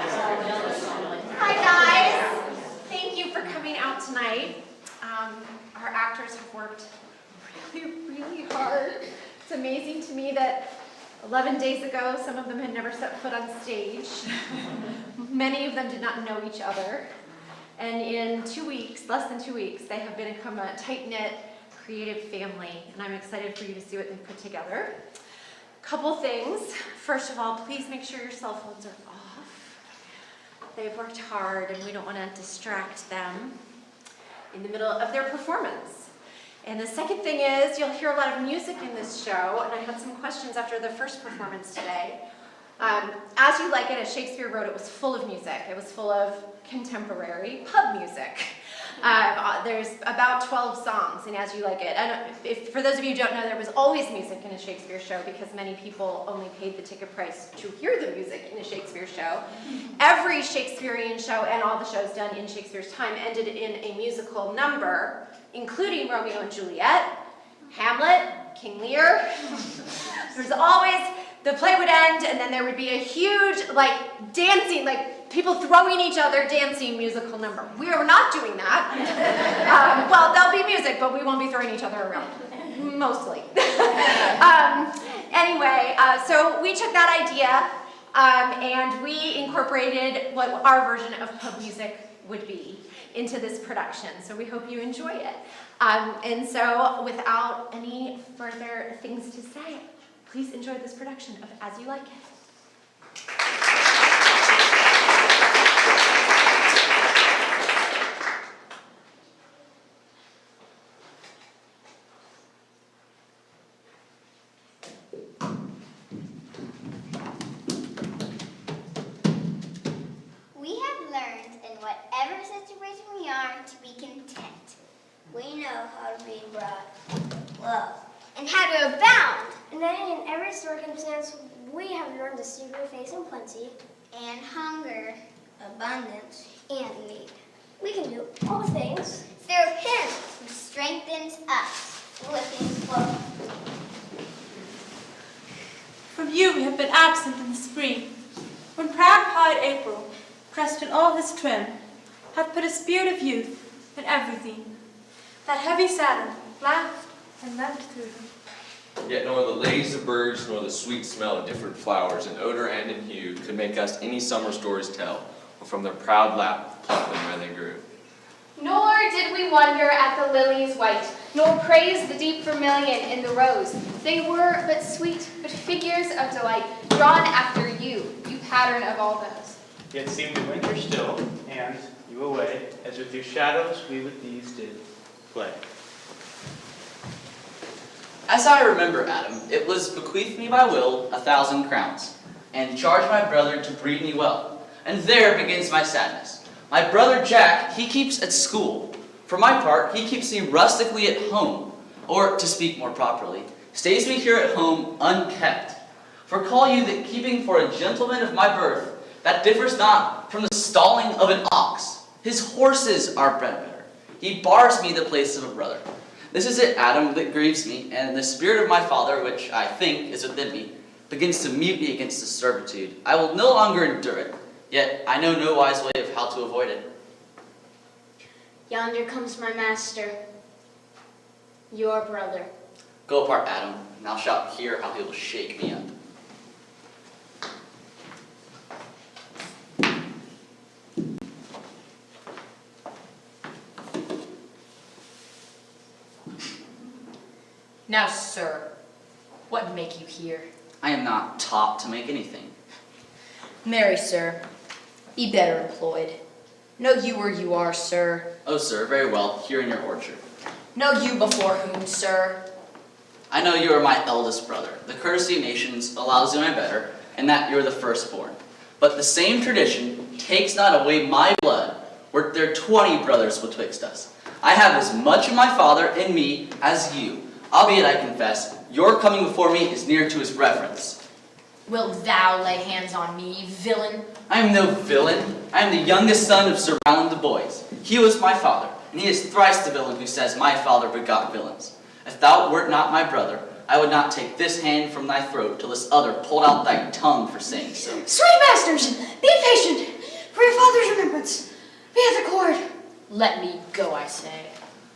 Hi guys! Thank you for coming out tonight. Our actors have worked really hard. It's amazing to me that 11 days ago, some of them had never set foot on stage. Many of them did not know each other. And in 2 weeks, less than 2 weeks, they have become a tight-knit, creative family. And I'm excited for you to see what they've put together. Couple things. First of all, please make sure your cell phones are off. They've worked hard and we don't want to distract them in the middle of their performance. And the second thing is, you'll hear a lot of music in this show, and I had some questions after the first performance today. As You Like It, as Shakespeare wrote, it was full of music. It was full of contemporary pub music. There's about 12 songs in As You Like It. And for those of you who don't know, there was always music in a Shakespeare show because many people only paid the ticket price to hear the music in a Shakespeare show. Every Shakespearean show and all the shows done in Shakespeare's time ended in a musical number, including Romeo and Juliet, Hamlet, King Lear. There's always, the play would end and then there would be a huge, dancing, people throwing each other dancing musical number. We are not doing that. Well, there'll be music, but we won't be throwing each other around. Mostly. Anyway, so we took that idea and we incorporated what our version of pub music would be into this production. So we hope you enjoy it. And so without any further things to say, please enjoy this production of As You Like It. We have learned in whatever situation we are to be content. We know how to be brought love and how to abound. And then in every circumstance, we have learned to seek your face in plenty And hunger, abundance, and need. We can do all things through Him who strengthens us. Philippians 4. From you we have been absent in the spring, when proud-pied April, dressed in all his trim, hath put a spirit of youth in everything. That heavy satin laughed and leapt through them. Yet nor the lays of birds, nor the sweet smell of different flowers, in odor and in hue, could make us any summer stories tell, or from their proud lap pluck them where they grew. Nor did we wonder at the lilies white, nor praise the deep vermilion in the rose. They were but sweet, but figures of delight, drawn after you, you pattern of all those. Yet seemed the winter still, and you away, as with your shadows we with these did play. As I remember, Adam, it was bequeathed me by will 1,000 crowns, and charged my brother to breed me well. And there begins my sadness. My brother Jack, he keeps at school. For my part, he keeps me rustically at home, or, to speak more properly, stays me here at home unkept. For call you that keeping for a gentleman of my birth, that differs not from the stalling of an ox. His horses are bred better. He bars me the place of a brother. This is it, Adam, that grieves me, and the spirit of my father, which I think is within me, begins to mutiny against this servitude. I will no longer endure it, yet I know no wise way of how to avoid it. Yonder comes my master, your brother. Go apart, Adam, and thou shalt hear how he will shake me up. Now, sir, what make you here? I am not taught to make anything. Marry, sir, be better employed. Know you where you are, sir. Oh, sir, very well, here in your orchard. Know you before whom, sir? I know you are my eldest brother. The courtesy of nations allows you my better, and that you are the firstborn. But the same tradition takes not away my blood, were there 20 brothers betwixt us. I have as much of my father in me as you. Albeit, I confess, your coming before me is near to his reverence. Wilt thou lay hands on me, villain? I am no villain. I am the youngest son of Sir Rowland de Boys. He was my father, and he is thrice the villain who says my father begot villains. If thou wert not my brother, I would not take this hand from thy throat till this other pulled out thy tongue for saying so. Sweet masters, be patient. Let me go, I say.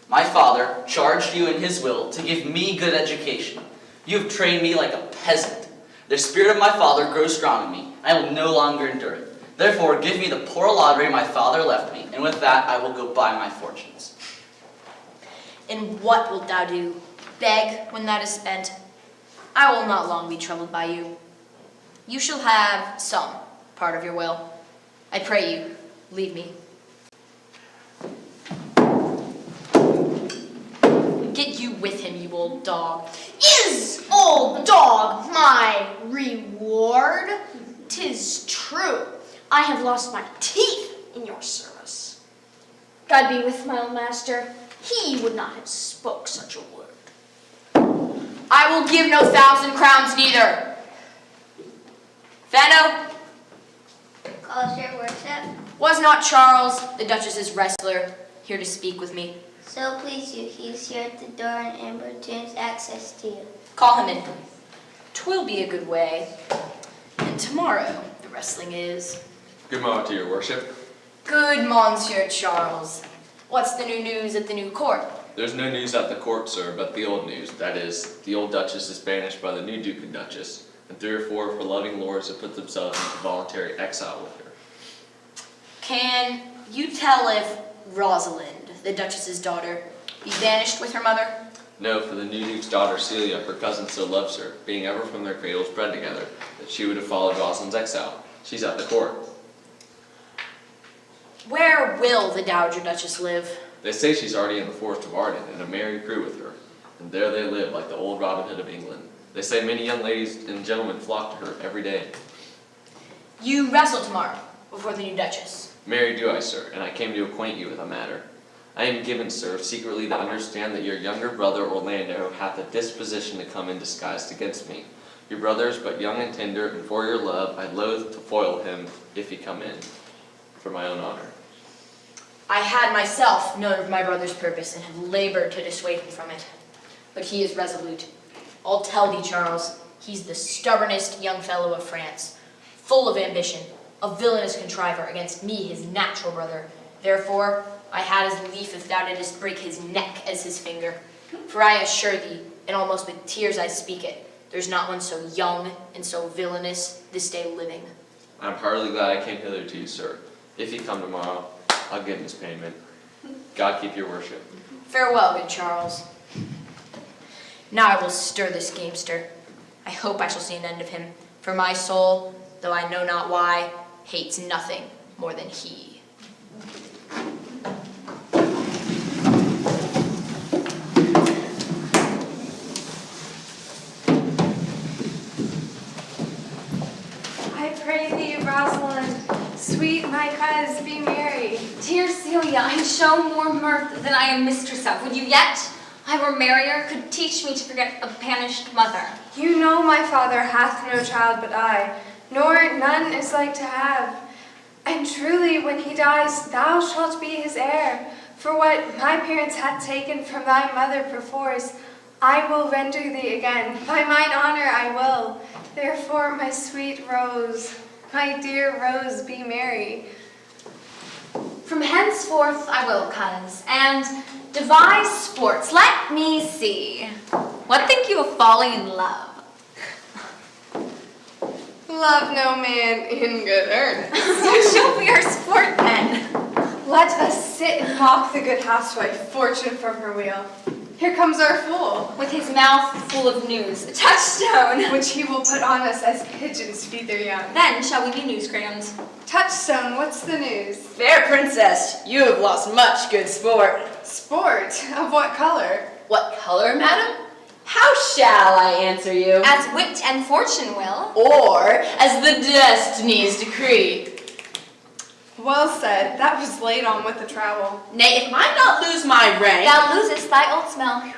My father charged you in his will to give me good education. You have trained me like a peasant. The spirit of my father grows strong in me. I will no longer endure it. Therefore, give me the poor lottery my father left me, and with that I will go buy my fortunes. And what wilt thou do? Beg when that is spent? I will not long be troubled by you. You shall have some part of your will. I pray you, leave me. Get you with him, you old dog. Is old dog my reward? 'Tis true, I have lost my teeth in your service. God be with my old master. He would not have spoke such a word. I will give no 1,000 crowns neither. Fano, Calls your worship. was not Charles, the Duchess's wrestler, here to speak with me? So please you, he is here at the door and importunes access to you. Call him in. 'Twill be a good way. And tomorrow the wrestling is. Good morrow to your worship. Good, Monsieur Charles. What's the new news at the new court? There's no news at the court, sir, but the old news. That is, the old Duchess is banished by the new Duke and Duchess, and 3 or 4 of her loving lords have put themselves into voluntary exile with her. Can you tell if Rosalind, the Duchess's daughter, be banished with her mother? No, for the new Duke's daughter, Celia, her cousin still loves her, being ever from their cradles bred together, that she would have followed Rosalind's exile. She's at the court. Where will the Dowager Duchess live? They say she's already in the Forest of Arden, and a merry crew with her, and there they live like the old Robin Hood of England. They say many young ladies and gentlemen flock to her every day. You wrestle tomorrow before the new Duchess. Marry do I, sir, and I came to acquaint you with a matter. I am given, sir, secretly to understand that your younger brother Orlando hath a disposition to come in disguised against me. Your brother is but young and tender, and for your love I loathe to foil him if he come in, for my own honor. I had myself known of my brother's purpose and have labored to dissuade him from it. But he is resolute. I'll tell thee, Charles, he's the stubbornest young fellow of France, full of ambition, a villainous contriver against me, his natural brother. Therefore, I had as lief if thou didst break his neck as his finger. For I assure thee, and almost with tears I speak it, there's not one so young and so villainous this day living. I'm heartily glad I came hither to you, sir. If he come tomorrow, I'll give him his payment. God keep your worship. Farewell, good Charles. Now I will stir this gamester. I hope I shall see an end of him, for my soul, though I know not why, hates nothing more than he. I pray thee, Rosalind, sweet my coz, be merry. Dear Celia, I show more mirth than I am mistress of. Would you yet? I were merrier, could teach me to forget a banished mother. You know my father hath no child but I, nor none is like to have. And truly, when he dies, thou shalt be his heir. For what my parents had taken from thy mother perforce, I will render thee again. By mine honor I will. Therefore, my sweet Rose, my dear Rose, be merry. From henceforth I will, coz, and devise sports. Let me see. What think you of falling in love? Love no man in good earnest. So she'll be our sport then. Let us sit and mock the good housewife, fortune from her wheel. Here comes our fool, With his mouth full of news. A touchstone. which he will put on us as pigeons feed their young. Then shall we be newsgrams. Touchstone, what's the news? Fair princess, you have lost much good sport. Sport? Of what color? What color, madam? How shall I answer you? As wit and fortune will. Or as the destinies decree. Well said. That was laid on with the trowel. Nay, if I not lose my rank. Thou losest thy old smell.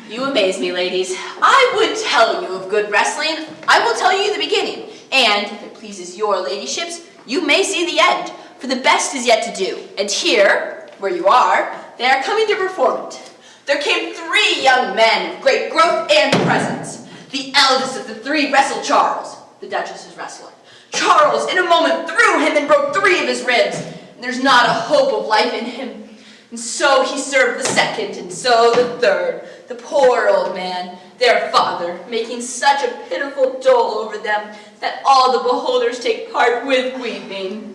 You amaze me, ladies. I would tell you of good wrestling. I will tell you the beginning. And, if it pleases your ladyships, you may see the end. For the best is yet to do. And here, where you are, they are coming to perform it. There came 3 young men of great growth and presence. The eldest of the 3 wrestled Charles, the Duchess's wrestler. Charles, in a moment, threw him and broke 3 of his ribs. and there's not a hope of life in him. And so he served the second, and so the third, the poor old man, their father, making such a pitiful dole over them that all the beholders take part with weeping.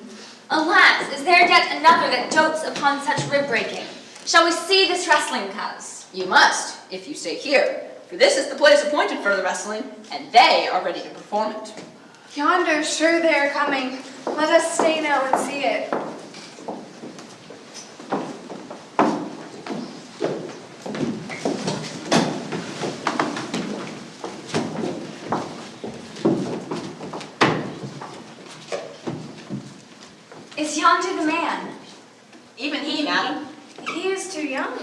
Alas, is there yet another that dotes upon such rib-breaking? Shall we see this wrestling, coz? You must, if you stay here, for this is the place appointed for the wrestling, and they are ready to perform it. Yonder, sure they are coming. Let us stay now and see it. Is yonder the man? Even he, madam. He is too young.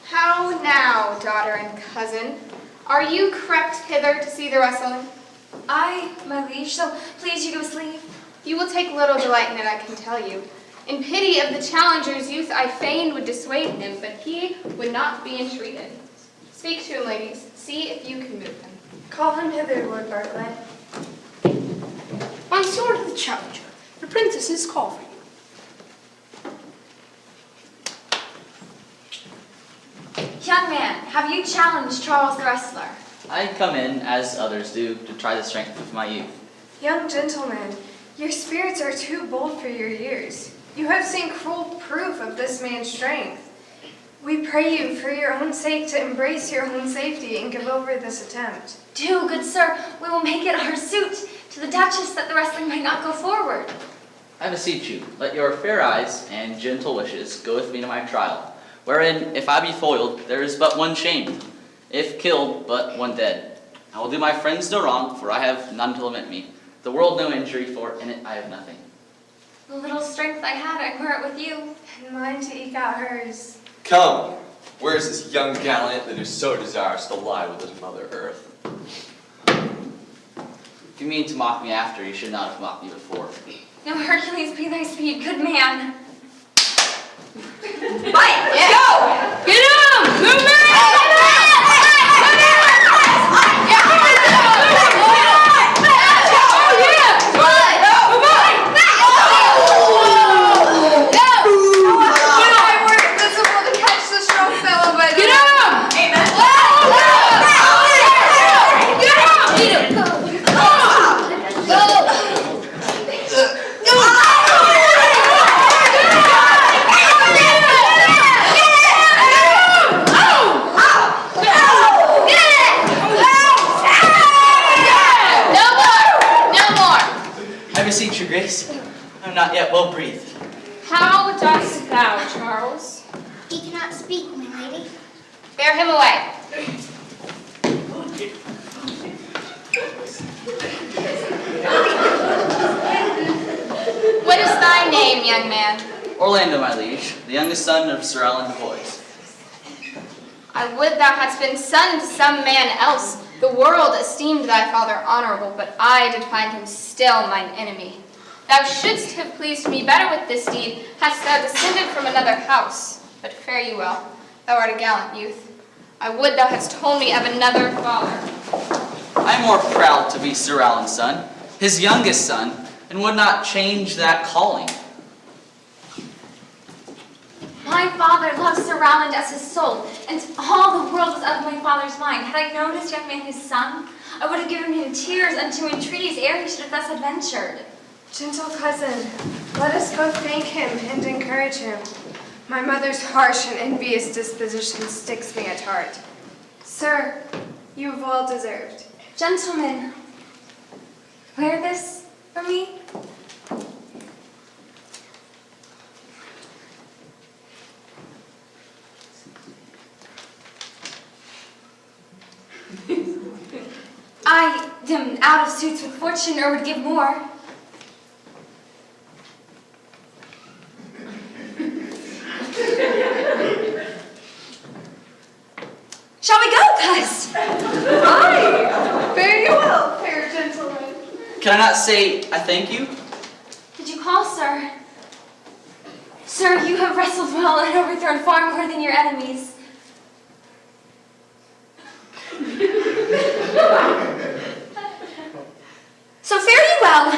How now, daughter and cousin? Are you crept hither to see the wrestling? Aye, my liege, so please you give us leave. You will take little delight in it, I can tell you. In pity of the challenger's youth, I fain would dissuade him, but he would not be entreated. Speak to him, ladies. See if you can move him. Call him hither, Lord Bartlett. Monsieur the Challenger, the princesses call for you. Young man, have you challenged Charles the wrestler? I come in, as others do, to try the strength of my youth. Young gentleman, your spirits are too bold for your years. You have seen cruel proof of this man's strength. We pray you, for your own sake, to embrace your own safety and give over this attempt. Do, good sir, we will make it our suit to the Duchess that the wrestling might not go forward. I beseech you, let your fair eyes and gentle wishes go with me to my trial, wherein, if I be foiled, there is but one shame, if killed, but one dead. I will do my friends no wrong, for I have none to lament me, the world no injury, for in it I have nothing. The little strength I had, I wear it with you. And mine to eke out hers. Come, where is this young gallant that is so desirous to lie with his mother earth? If you mean to mock me after, you should not have mocked me before. No Hercules be thy speed, good man. Fight! Yeah. Go! Get him! Move I'm not yet well breathed. How dost thou, Charles? He cannot speak, my lady. Bear him away. What is thy name, young man? Orlando, my liege, the youngest son of Sir Alan Boys. I would thou hadst been son to some man else. The world esteemed thy father honorable, but I did find him still mine enemy. Thou shouldst have pleased me better with this deed, hadst thou descended from another house. But fare you well, thou art a gallant youth. I would thou hadst told me of another father. I am more proud to be Sir Alan's son, his youngest son, and would not change that calling. My father loved Sir Rowland as his soul, and all the world was of my father's mind. Had I known this young man his son, I would have given him tears unto entreaties ere he should have thus adventured. Gentle cousin, let us both thank him and encourage him. My mother's harsh and envious disposition sticks me at heart. Sir, you have well deserved. Gentlemen, wear this for me. I am out of suits with fortune, or would give more. Shall we go, cuz? Aye, fare you well, fair gentlemen. Can I not say I thank you? Did you call, sir? Sir, you have wrestled well and overthrown far more than your enemies. So fare you well.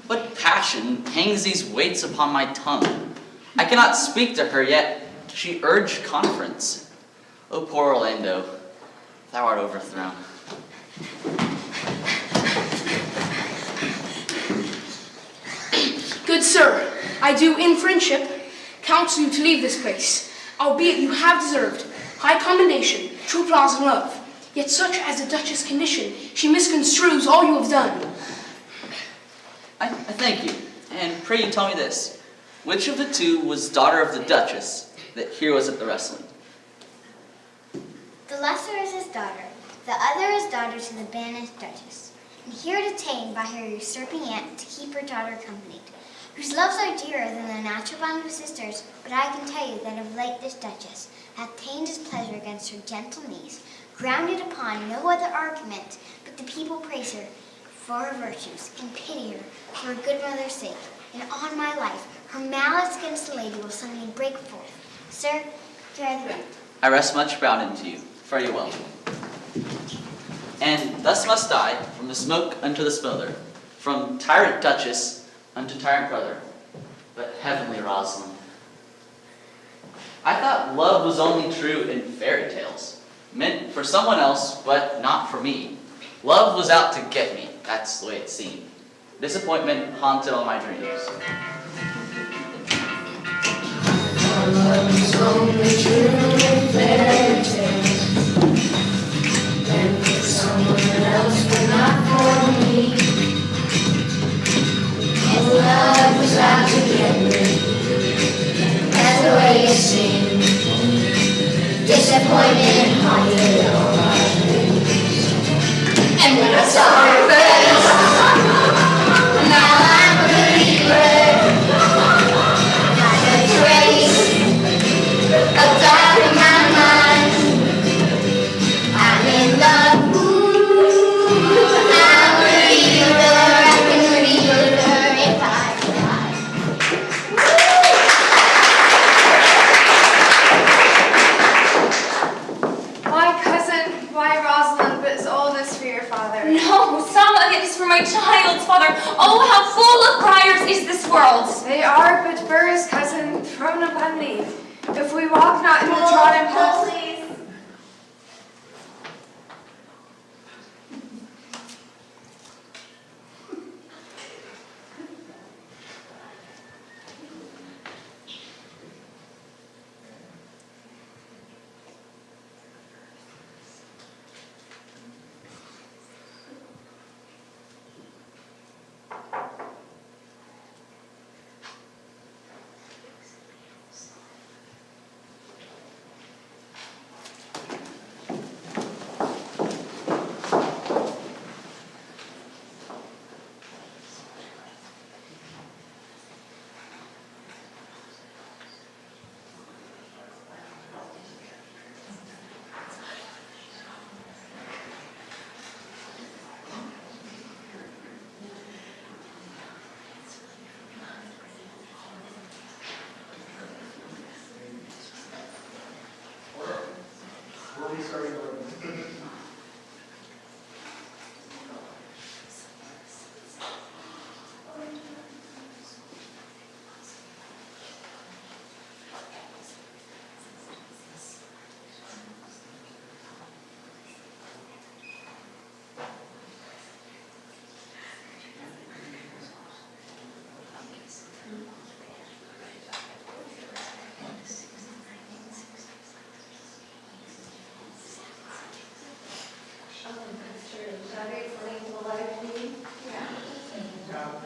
What passion passion hangs these weights upon my tongue. I cannot speak to her, yet she urged conference. O poor Orlando, thou art overthrown. Good sir, I do in friendship counsel you to leave this place, albeit you have deserved high commendation, true applause and love. Yet such as the Duchess' condition, she misconstrues all you have done. I thank you, and pray you tell me this. Which of the two was daughter of the Duchess that here was at the wrestling? The lesser is his daughter, the other is daughter to the banished Duchess, and here detained by her usurping aunt to keep her daughter accompanied, whose loves are dearer than the natural bond of sisters. But I can tell you that of late this Duchess hath tamed his pleasure against her gentle niece, grounded upon no other argument, but the people praise her for her virtues, and pity her for her good mother's sake. And on my life, her malice against the lady will suddenly break forth. Sir, fare thee well. I rest much bound unto you. Fare you well. And thus must I, from the smoke unto the smother, from tyrant Duchess unto tyrant brother, but heavenly Rosalind. I thought love was only true in fairy tales, meant for someone else, but not for me. Love was out to get me, that's the way it seemed. Disappointment haunted all my dreams. Love is only true in fairy tales, meant for someone else, but not for me. And love was out to get me, that's the way it seemed. Disappointment haunted all my dreams. And when I saw her face, now I'm a believer. Not a trace of doubt in my mind. I'm in love. I'm a believer. I can read her if I try. Why, cousin, why, Rosalind, but is all this for your father? No, some of it is for my child's father. Oh, how full of briars is this world. They are but burrs, cousin, thrown upon thee. If we walk not in the trodden paths.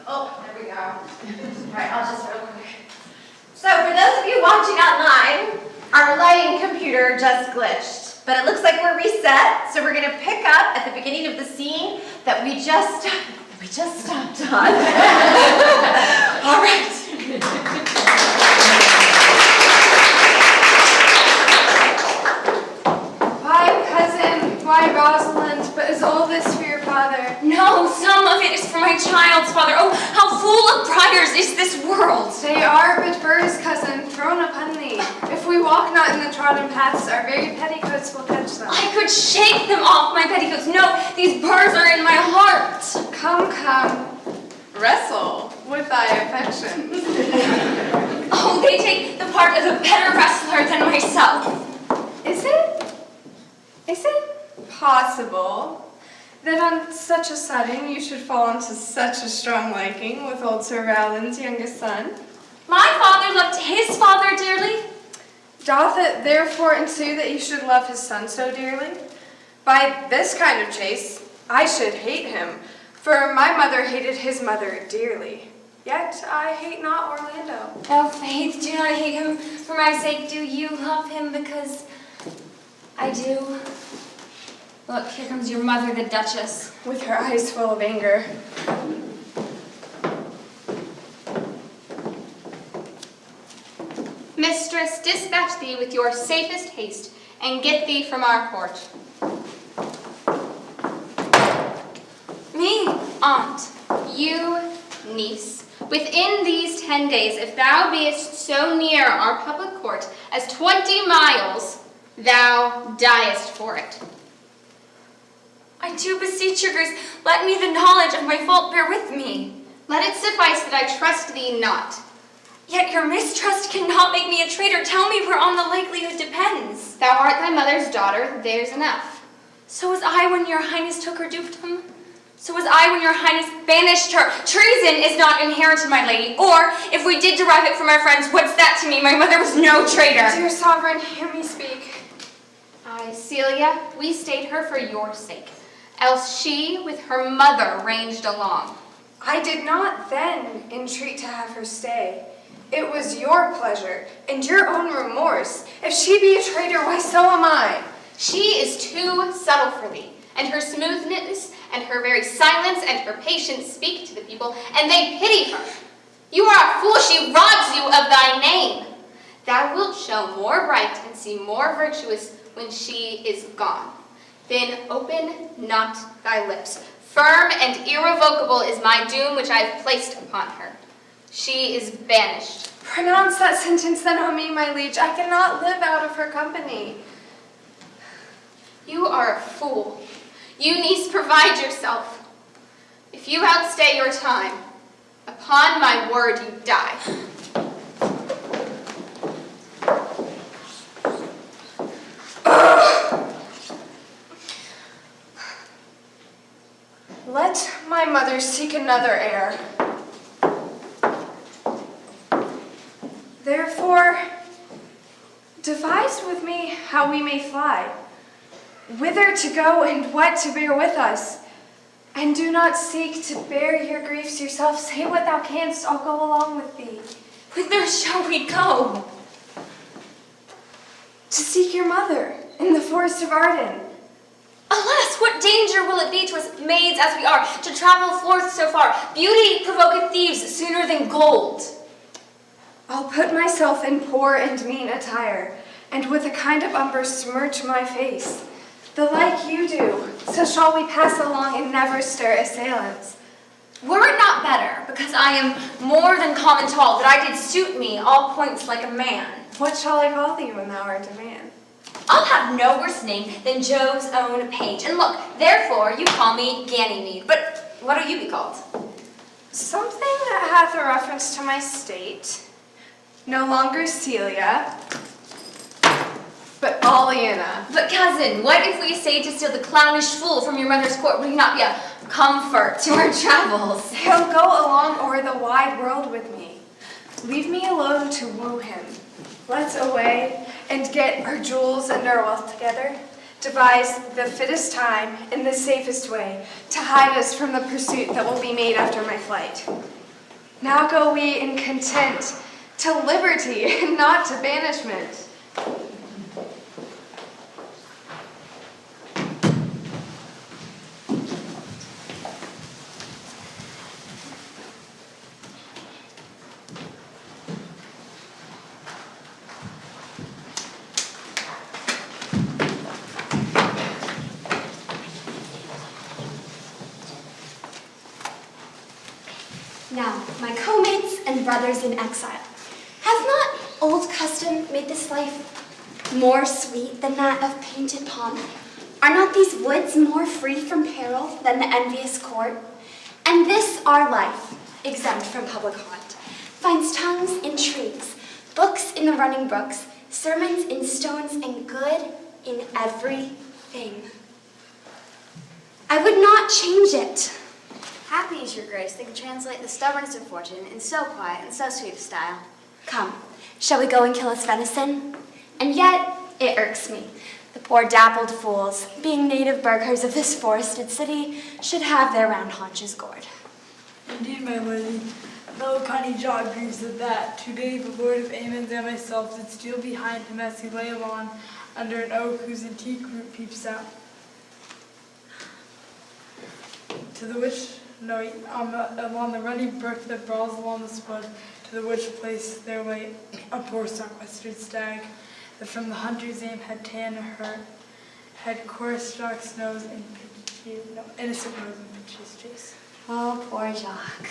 Oh, there we go. All right, I'll just real quick. So for those of you watching online, our lighting computer just glitched, but it looks like we're reset. So we're gonna pick up at the beginning of the scene that we just stopped on. All right. Why, cousin? Why, Rosalind? But is all this for your father? No, some of it is for my child's father. Oh, how full of briars is this world. They are but burrs, cousin, thrown upon thee. If we walk not in the trodden paths, our very petticoats will catch them. I could shake them off my petticoats. No, these burrs are in my heart. Come, come. Wrestle. with thy affections. Oh, they take the part of a better wrestler than myself. Is it possible that on such a sudden you should fall into such a strong liking with old Sir Rowland's youngest son? My father loved his father dearly. Doth it therefore ensue that you should love his son so dearly? By this kind of chase, I should hate him, for my mother hated his mother dearly. Yet I hate not Orlando. Oh, Faith, do not hate him for my sake. Do you love him? Because I do. Look, here comes your mother, the Duchess. With her eyes full of anger. Mistress, dispatch thee with your safest haste, and get thee from our court. Me, aunt. You, niece, within these 10 days, if thou beest so near our public court as 20 miles, thou diest for it. I do beseech your grace, let me the knowledge of my fault bear with me. Let it suffice that I trust thee not. Yet your mistrust cannot make me a traitor. Tell me whereon the likelihood depends. Thou art thy mother's daughter, there's enough. So was I when your highness took her dukedom. So was I when your highness banished her. Treason is not inherent in my lady, or if we did derive it from our friends, what's that to me? My mother was no traitor. Dear sovereign, hear me speak. Aye, Celia, we stayed her for your sake, else she with her mother ranged along. I did not then entreat to have her stay. It was your pleasure and your own remorse. If she be a traitor, why so am I. She is too subtle for thee, and her smoothness and her very silence and her patience speak to the people, and they pity her. You are a fool, she robs you of thy name. Thou wilt show more right and seem more virtuous when she is gone. Then open not thy lips. Firm and irrevocable is my doom which I have placed upon her. She is banished. Pronounce that sentence then on me, my liege. I cannot live out of her company. You are a fool. You niece, provide yourself. If you outstay your time, upon my word you die. Let my mother seek another heir. Therefore, devise with me how we may fly, whither to go and what to bear with us. And do not seek to bear your griefs yourself. Say what thou canst, I'll go along with thee. Whither shall we go? To seek your mother in the forest of Arden. Alas, what danger will it be to us maids as we are, to travel forth so far? Beauty provoketh thieves sooner than gold. I'll put myself in poor and mean attire, and with a kind of umber smirch my face. The like you do, so shall we pass along and never stir assailants. Were it not better, because I am more than common tall, that I did suit me all points like a man? What shall I call thee when thou art a man? I'll have no worse name than Jove's own page. And look, therefore you call me Ganymede. But what'll you be called? Something that hath a reference to my state. No longer Celia, but Aliena. But cousin, what if we essayed to steal the clownish fool from your mother's court? Would he not be a comfort to our travels? He'll go along o'er the wide world with me. Leave me alone to woo him. Let's away and get our jewels and our wealth together. Devise the fittest time and the safest way to hide us from the pursuit that will be made after my flight. Now go we in content to liberty and not to banishment. Now, my co-mates and brothers in exile, has not old custom made this life more sweet than that of painted palm? Are not these woods more free from peril than the envious court? And this our life, exempt from public haunt, finds tongues in trees, books in the running brooks, sermons in stones, and good in everything. I would not change it. Happy is your grace that can translate the stubbornness of fortune in so quiet and so sweet a style. Come, shall we go and kill us venison? And yet, it irks me. The poor dappled fools, being native burghers of this forested city, should have their round haunches gored. Indeed, my lady. Melancholy John grieves at that. Today the Lord of Amens and myself did steal behind him as he lay along under an oak whose antique root peeps out. To the which, along the ruddy brook that brawls along the spud, to the which place there lay a poor sequestered stag, that from the hunter's aim had ta'en her, had coarse Jock's nose and innocent nose in Pitchy's chase. Oh, poor Jacques.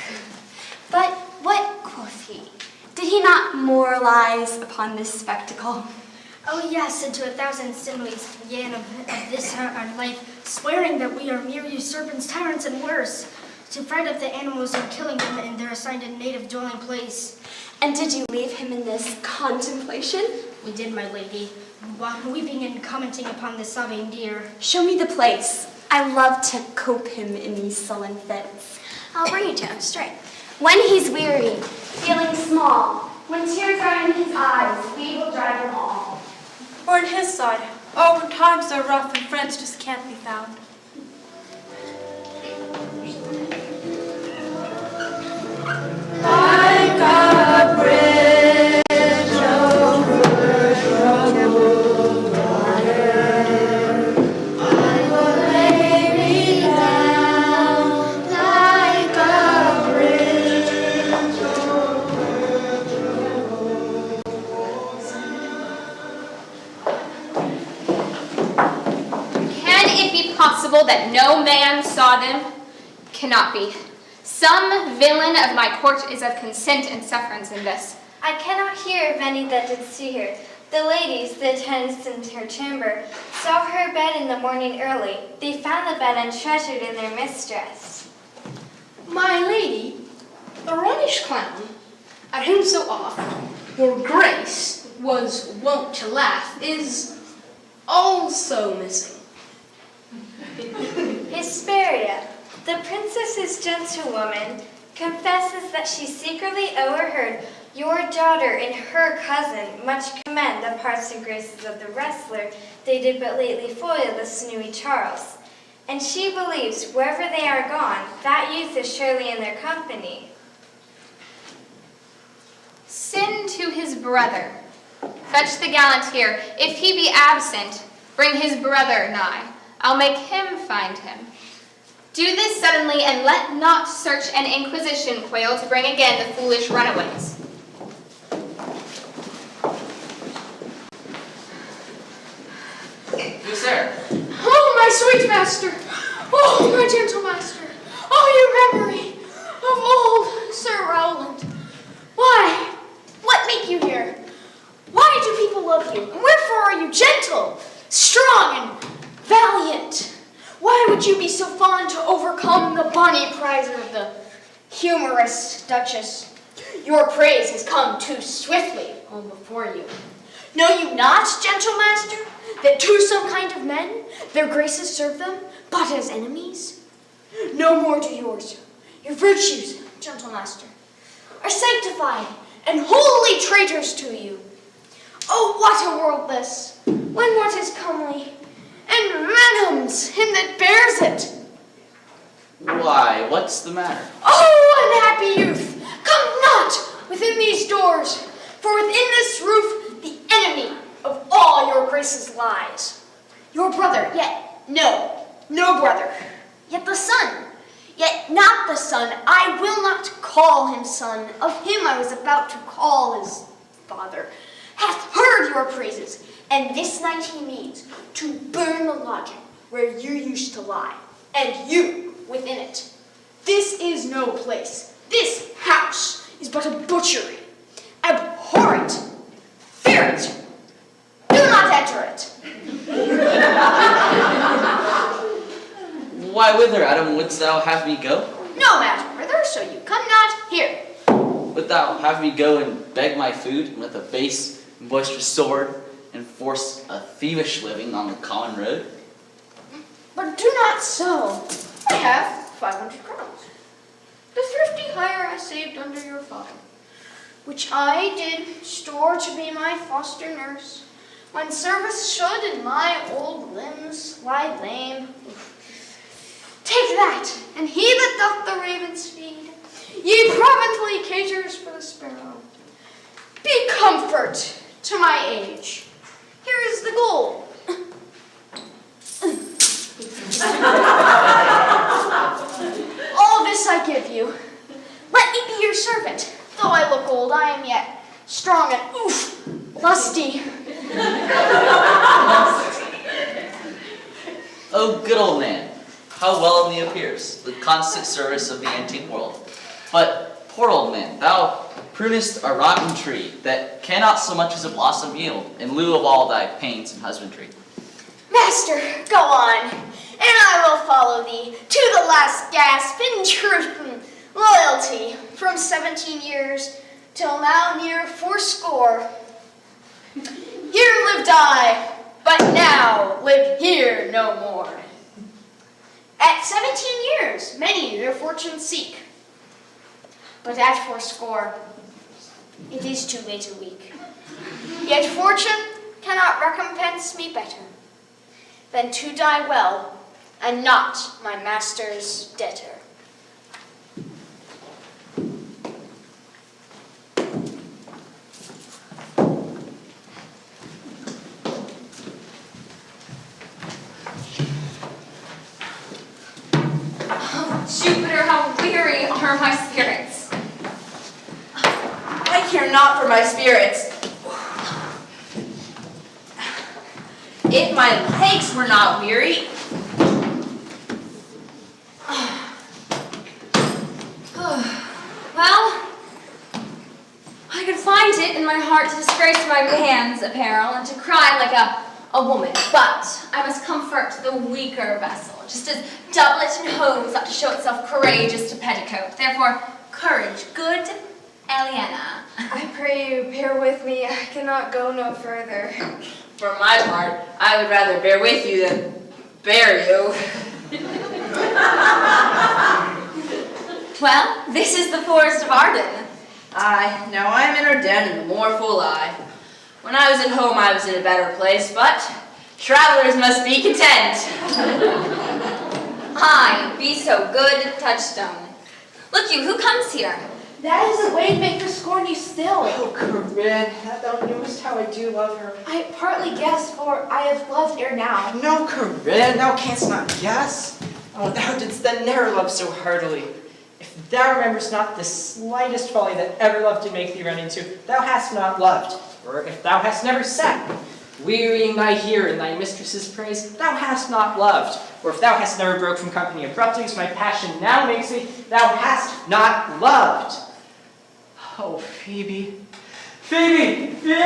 But what quoth he? Did he not moralize upon this spectacle? Oh yes, and to 1,000 similes, yea, and of this our life, swearing that we are mere usurpants, tyrants, and worse, to fright up the animals and killing them in their assigned native dwelling place. And did you leave him in this contemplation? We did, my lady, weeping and commenting upon the sobbing deer. Show me the place. I love to cope him in these sullen fits. I'll bring you to him straight. When he's weary, feeling small, when tears are in his eyes, we will drive them all. Or on his side. Oh, when times are rough and friends just can't be found. Like a bridge over troubled water, I will lay me down like a bridge over troubled water. Can it be possible that no man saw them? Cannot be. Some villain of my court is of consent and sufferance in this. I cannot hear of any that did see her. The ladies, the attendants in her chamber, saw her bed in the morning early. They found the bed untreasured in their mistress. My lady, the Romish clown, at whom so oft your grace was wont to laugh, is also missing. Hesperia, the princess's gentlewoman, confesses that she secretly overheard your daughter and her cousin much commend the parts and graces of the wrestler they did but lately foil the sinewy Charles. And she believes wherever they are gone, that youth is surely in their company. Send to his brother. Fetch the gallant here. If he be absent, bring his brother nigh. I'll make him find him. Do this suddenly, and let not search and inquisition quail to bring again the foolish runaways. Who's there? Oh, my sweet master! Oh, my gentle master! Oh, you memory of old Sir Rowland! Why? What make you here? Why do people love you? And wherefore are you gentle, strong, and valiant? Why would you be so fond to overcome the bonny prizer of the humorous Duchess? Your praise has come too swiftly home before you. Know you not, gentle master, that to some kind of men their graces serve them but as enemies? No more do yours. Your virtues, gentle master, are sanctified and wholly traitors to you. Oh, what a world this, when what is comely envenoms him that bears it. Why, what's the matter? Oh, unhappy youth, come not within these doors, for within this roof the enemy of all your graces lies. Your brother, yet no brother, yet the son, yet not the son. I will not call him son, of him I was about to call his father, hath heard your praises, and this night he means to burn the lodging where you used to lie, and you within it. This is no place. This house is but a butchery. Abhor it. Fear it. Do not enter it. Why, whither, Adam, wouldst thou have me go? No matter whither, so you come not, thou have me go and beg my food with a base and boisterous sword, and force a thievish living on the common road? But do not so. I have 500 crowns. The thrifty hire I saved under your father, which I did store to be my foster nurse, when service should and my old limbs lie lame. Take that, and he that doth the ravens feed, ye providently caters for the sparrow. Be comfort to my age. Here is the gold. All this I give you. Let me be your servant. Though I look old, I am yet strong and lusty. Oh, good old man, how well in thee appears the constant service of the antique world. But, poor old man, thou prunest a rotten tree that cannot so much as a blossom yield in lieu of all thy pains and husbandry. Master, go on, and I will follow thee to the last gasp in truth and loyalty, from 17 years till now near 80. Here lived I, but now live here no more. At 17 years, many their fortune seek, but at 80, it is too late a week. Yet fortune cannot recompense me better than to die well, and not my master's debtor. Jupiter, how weary are my spirits. I care not for my spirits. If my legs were not weary, Well, I could find it in my heart to disgrace my man's apparel and to cry like a woman, but I must comfort the weaker vessel, just as doublet and hose ought to show itself courageous to petticoat. Therefore, courage, good Eliana. I pray you, bear with me. I cannot go no further. for my part, I would rather bear with you than bear you. Well, this is the forest of Arden. Aye, now I am in Ardennes and the mournful lie. When I was at home, I was in a better place, but travelers must be content. Aye, be so good, Touchstone. Look you, who comes here? That is a waymaker scorn you still. Oh, Corinne, thou knewest how I do love her. I partly guessed, for I have loved ere now. No, Corinne, thou canst not guess. Oh, thou didst then ne'er love so heartily. If thou rememberest not the slightest folly that ever love did make thee run into, thou hast not loved. Or if thou hast never sat, wearying thy ear in thy mistress's praise, thou hast not loved. Or if thou hast never broke from company abruptly, as my passion now makes thee, thou hast not loved. Oh, Phoebe. Phoebe! Phoebe!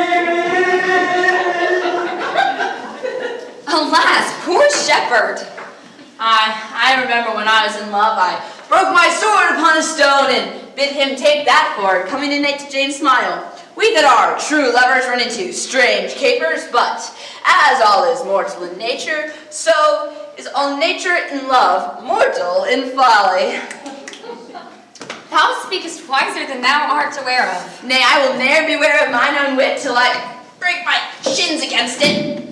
Alas, poor shepherd. I remember when I was in love, I broke my sword upon a stone and bid him take that for it, coming in late to Jane's smile. We that are true lovers run into strange capers, but as all is mortal in nature, so is all nature in love mortal in folly. Thou speakest wiser than thou art aware of. Nay, I will ne'er beware of mine own wit till I break my shins against it.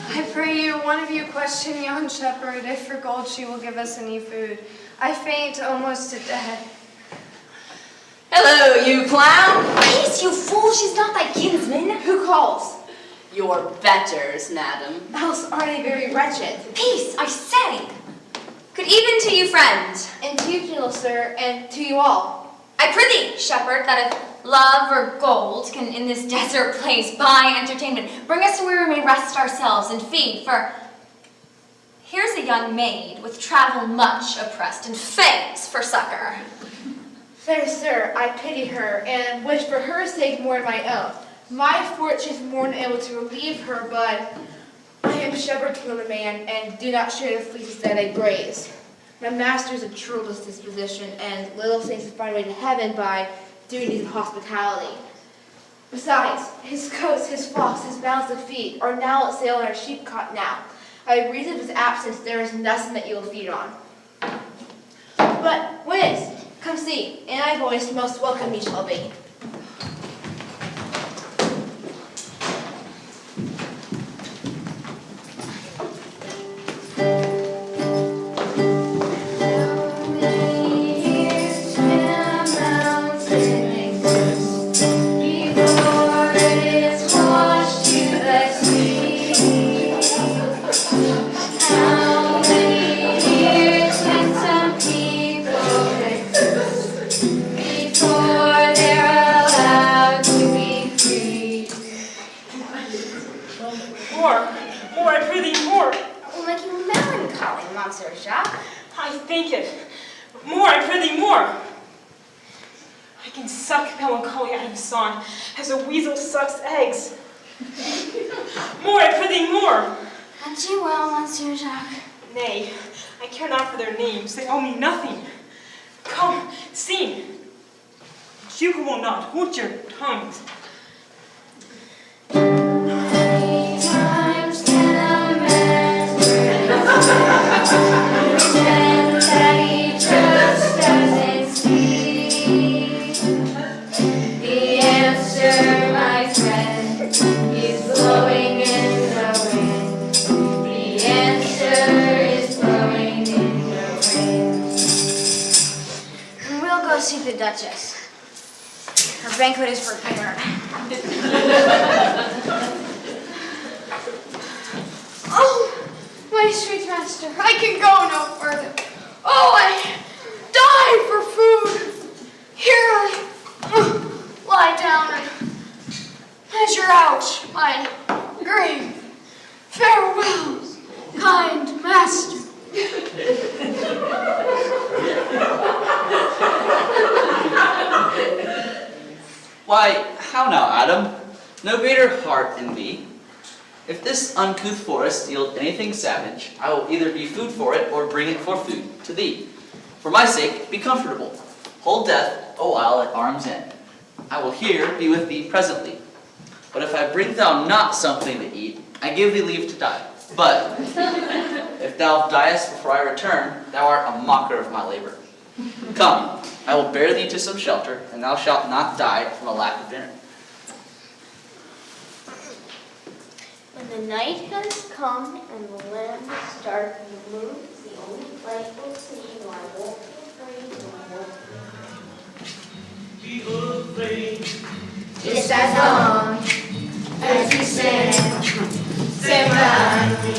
I pray you, one of you question yon shepherd, if for gold she will give us any food. I faint almost to death. Hello, you clown. Peace, you fool, she's not thy kinsman. Who calls? Your betters, madam. Else are they very wretched. Peace, I say. Good even to you, friend. And to you, gentle sir, and to you all. I prithee, shepherd, that if love or gold can in this desert place buy entertainment, bring us to where we may rest ourselves and feed, for here's a young maid with travel much oppressed and faints for succor. Fair sir, I pity her, and wish for her sake more than my own. My fortune is more than able to relieve her, but I am shepherd to the man, and do not share the fleeces that I graze. My master is a churlish disposition, and little thinks to find a way to heaven by duties of hospitality. Besides, his goats, his flocks, his mouths to feed are now at sale in our sheep cot now. By reason of his absence, there is nothing that you will feed on. But Wiz, come see, and I voice most welcome you shall be. More, I prithee, more. Will make you melancholy, Monsieur Jacques. I think it. More, I prithee, more. I can suck melancholy out of son as a weasel sucks eggs. More, I prithee, more. And you will, Monsieur Jacques. Nay, I care not for their names. They owe me nothing. Come, sing. You who will not, hold your tongues. See the Duchess. Her banquet is prepared. Oh, my sweet master, I can go no further. Oh, I die for food. Here I lie down and measure out my grief. Farewell, kind master. Why, how now, Adam? No greater heart in thee. If this uncouth forest yield anything savage, I will either be food for it or bring it for food to thee. For my sake, be comfortable. Hold death a while at arm's end. I will here be with thee presently. But if I bring thou not something to eat, I give thee leave to die. But if thou diest before I return, thou art a mocker of my labor. Come, I will bear thee to some shelter, and thou shalt not die from a lack of dinner. When the night has come and the land is dark and the moon is the only light we'll see, no, I won't be afraid, no, I won't be afraid. Just as long as you stand by me.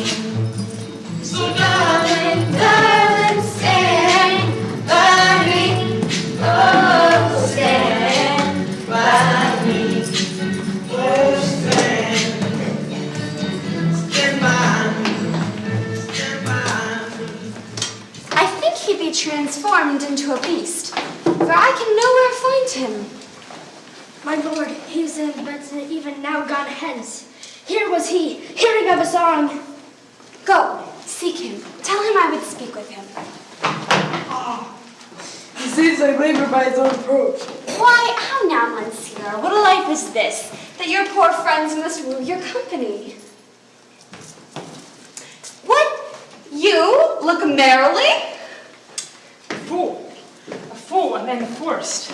So darling, darling, stand by me. Oh, stand by me. Oh, stand by me. Stand by me. I think he'd be transformed into a beast, for I can nowhere find him. My lord, he is in bed, even now gone hence. Here was he, hearing of a song. Go, seek him. Tell him I would speak with him. He sees I labor by his own approach. Why, how now, Monsieur? What a life is this, that your poor friends must rue your company? What? You look merrily? A fool, and then forced.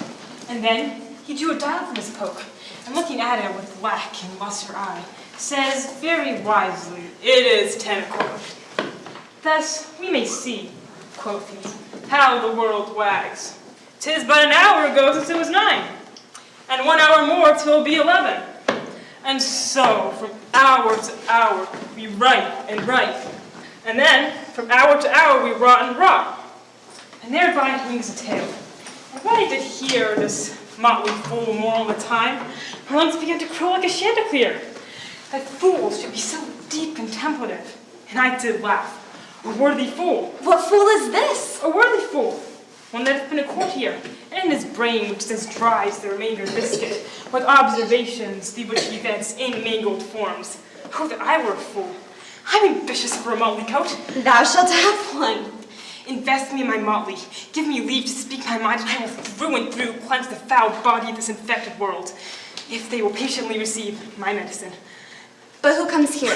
And then he drew a dial from his poke, and looking at it with black and luster eye, says very wisely, "It is 10 o'clock." Thus we may see, quoth he, how the world wags. 'Tis but an hour ago since it was 9, and 1 hour more till it'll be 11. And so, from hour to hour, we write and write. And then, from hour to hour, we rot and rot. And thereby hangs a tale. And when I did hear this motley fool more all the time, my lungs began to crow like a chanticleer. That fools should be so deep and contemplative. And I did laugh. A worthy fool. What fool is this? A worthy fool. One that hath been a courtier, and in his brain which as dry as the remainder biscuit, with observations, the which he vents in mangled forms. Oh, that I were a fool. I'm ambitious for a motley coat. Thou shalt have one. Invest me in my motley. Give me leave to speak my mind, and I will through and through cleanse the foul body of this infected world, if they will patiently receive my medicine. But who comes here?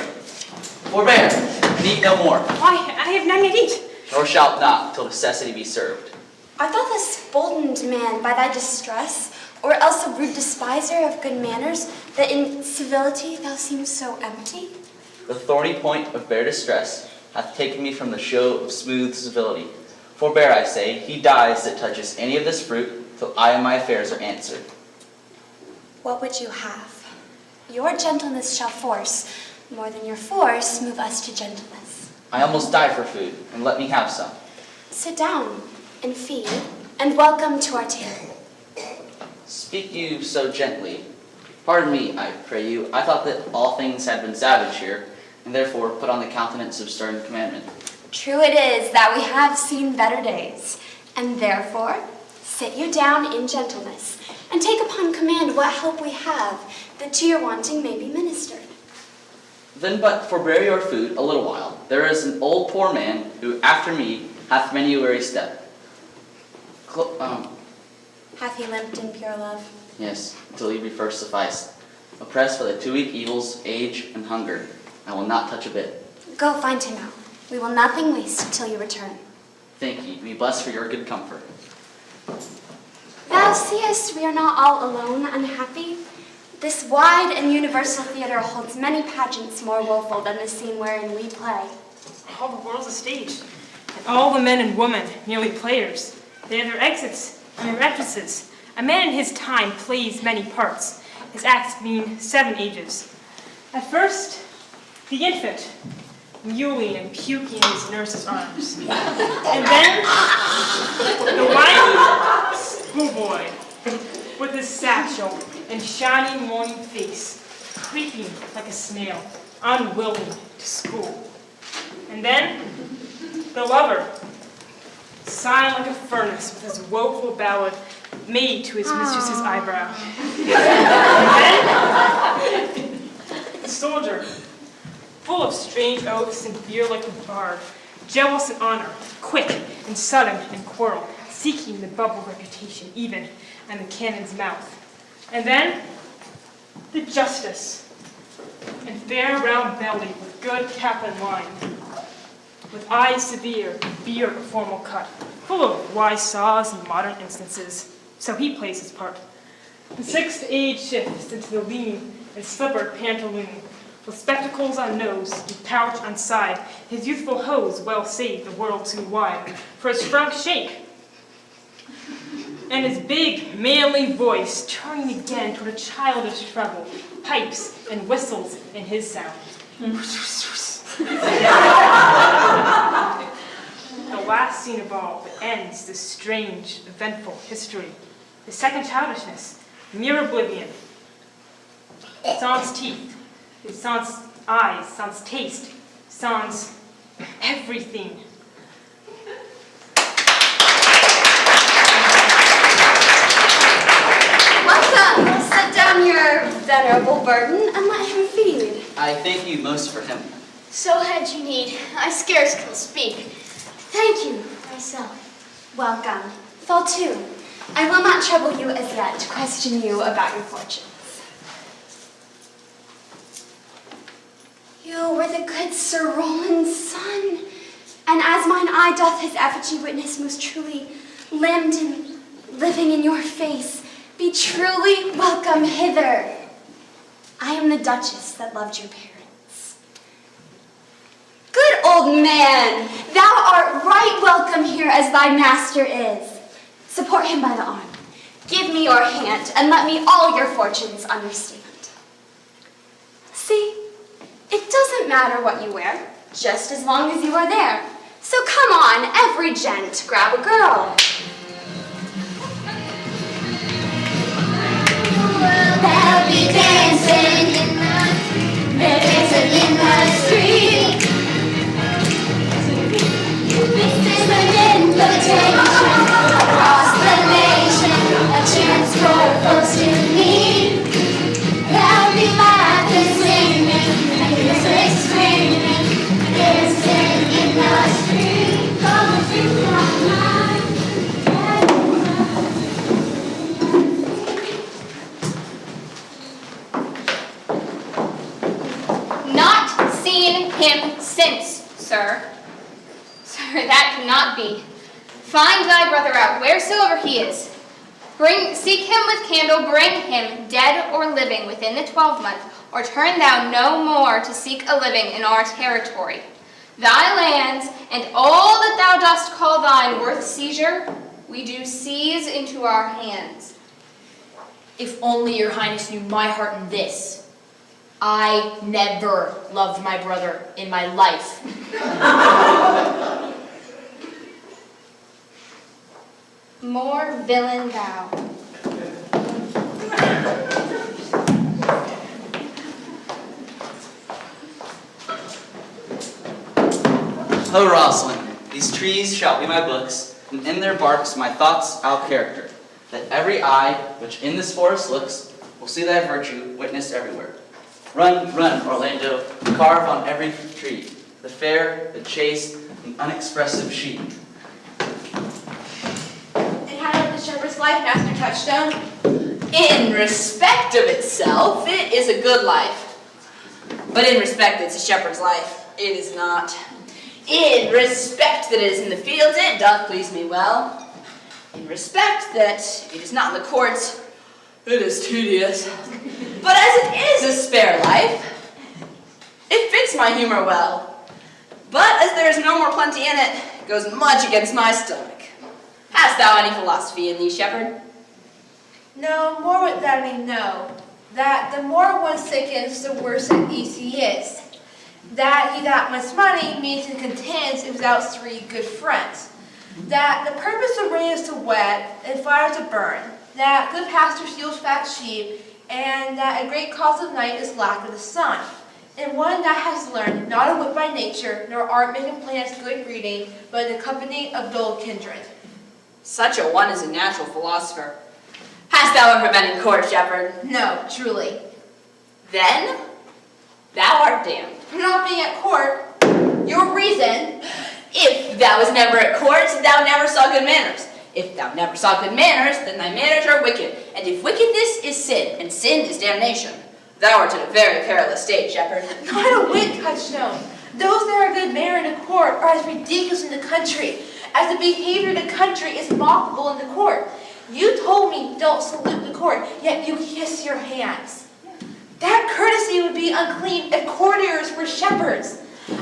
Forbear, and eat no more, Why, I have none yet eat. nor shalt not till necessity be served. Art thou thus boldened, man, by thy distress, or else a rude despiser of good manners, that in civility thou seemst so empty? The thorny point of bare distress hath taken me from the show of smooth civility. Forbear, I say, he dies that touches any of this fruit, till I and my affairs are answered. What would you have? Your gentleness shall force, more than your force, move us to gentleness. I almost die for food, and let me have some. Sit down and feed, and welcome to our table. Speak you so gently. Pardon me, I pray you. I thought that all things had been savage here, and therefore put on the countenance of stern commandment. True it is that we have seen better days, and therefore sit you down in gentleness, and take upon command what help we have, that to your wanting may be ministered. Then but forbear your food a little while. There is an old poor man, who after me hath many a weary step. Hath he limped in pure love? Yes, until he be first sufficed. Oppressed by the 2 weak evils, age and hunger, I will not touch a bit. Go find him out. We will nothing waste till you return. Thank ye, be blessed for your good comfort. Thou seest we are not all alone unhappy. This wide and universal theater holds many pageants more woeful than the scene wherein we play. All the world's a stage, and all the men and women merely players. They have their exits and their entrances. A man in his time plays many parts, his acts being 7 ages. At first, the infant, mewling and puking in his nurse's arms. And then, the whiny schoolboy, with his satchel and shiny morning face, creeping like a snail, unwilling to school. And then, the lover, sighing like a furnace with his woeful ballad made to his mistress's eyebrow. And then, the soldier, full of strange oaths and beer like a bard, jealous in honor, quick and sudden in quarrel, seeking the bubble reputation even and the cannon's mouth. And then, the justice, and fair round belly with good cap and line, with eyes severe, beard a formal cut, full of wise saws and modern instances, so he plays his part. The 6th age shifts into the lean and slippered pantaloon, with spectacles on nose and pouch on side, his youthful hose well saved the world too wide for his frank shake, and his big, manly voice turning again toward a childish treble, pipes and whistles in his sound. The last scene of all that ends this strange, eventful history. The second childishness, mere oblivion. Sans teeth, sans eyes, sans taste, sans everything. Welcome! Set down your venerable burden and let him feed. I thank you most for him. So had you need. I scarce can speak. Thank you, myself. Welcome. Fall to. I will not trouble you as yet to question you about your fortunes. You were the good Sir Roland's son, and as mine eye doth his effigy witness most truly, limbed and living in your face, be truly welcome hither. I am the Duchess that loved your parents. Good old man, thou art right welcome here as thy master is. Support him by the arm. Give me your hand, and let me all your fortunes understand. See, it doesn't matter what you wear, just as long as you are there. So come on, every gent, grab a girl. They'll be dancing in they're dancing in the street. This is an invitation across the nation, a chance for folks to meet. They'll be laughing, singing, music screaming, dancing in the street. Come on, sir. Sir, that cannot be. Find thy brother out, wheresoever he is. Seek him with candle, bring him, dead or living, within the 12-month, or turn thou no more to seek a living in our territory. Thy lands, and all that thou dost call thine worth seizure, we do seize into our hands. If only your highness knew my heart in this. I never loved my brother in my life. More villain thou. O Rosalind, these trees shall be my books, and in their barks my thoughts I'll character, that every eye which in this forest looks will see thy virtue witnessed everywhere. Run, run, Orlando, carve on every tree the fair, the chaste, and unexpressive she. And how about the shepherd's life, Master Touchstone? In respect of itself, it is a good life. But in respect that it's a shepherd's life, it is not. In respect that it is in the fields, it doth please me well. In respect that it is not in the courts, it is tedious. But as it is a spare life, it fits my humor well. But as there is no more plenty in it, it goes much against my stomach. Hast thou any philosophy in thee, shepherd? No, more what that I know. That the more one sickens, the worse at ease he is. That he that much money means he contends if without 3 good friends. That the purpose of rain is to wet and fire to burn. That good pasture steals fat sheep, and that a great cause of night is lack of the sun. And one that has learned not a wit by nature, nor art making plans good breeding, but in the company of dull kindred. Such a one is a natural philosopher. Hast thou ever been in court, shepherd? No, truly. Then thou art damned. For not being at court, your reason. If thou was never at court, thou never saw good manners. If thou never saw good manners, then thy manners are wicked. And if wickedness is sin, and sin is damnation, thou art in a very perilous state, shepherd. Not a whit, Touchstone. Those that are good mannered in court are as ridiculous in the country as the behavior in the country is mockable in the court. You told me don't salute the court, yet you kiss your hands. That courtesy would be unclean if courtiers were shepherds.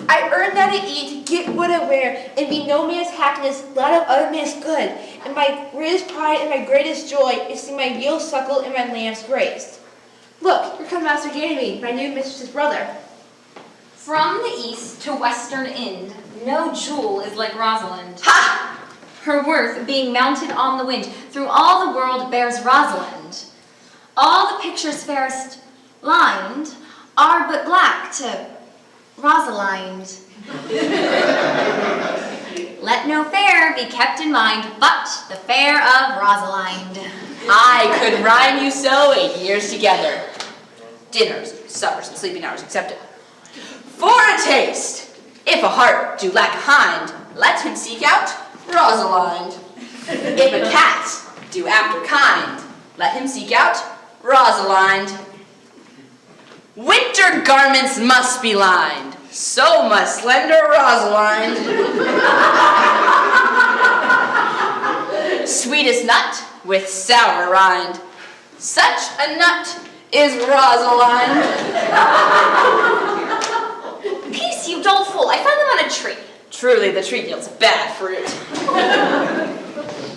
I earn that I eat, get what I wear, and be no man's happiness, not of other man's good. And my greatest pride and my greatest joy is to see my veal suckle and my lambs grazed. Look, here comes Master Ganymede, my new mistress's brother. From the east to western end, no jewel is like Rosalind. Ha! Her worth, being mounted on the wind, through all the world bears Rosalind. All the pictures fairest lined are but black to Rosalind. Let no fair be kept in mind but the fair of Rosalind. I could rhyme you so 8 years together. Dinners, suppers, and sleeping hours accepted. For a taste, if a heart do lack a hind, let him seek out Rosalind. If a cat do after kind, let him seek out Rosalind. Winter garments must be lined, so must slender Rosalind. Sweetest nut with sour rind, such a nut is Rosalind. Peace, you doleful, I found them on a tree. Truly, the tree yields bad fruit.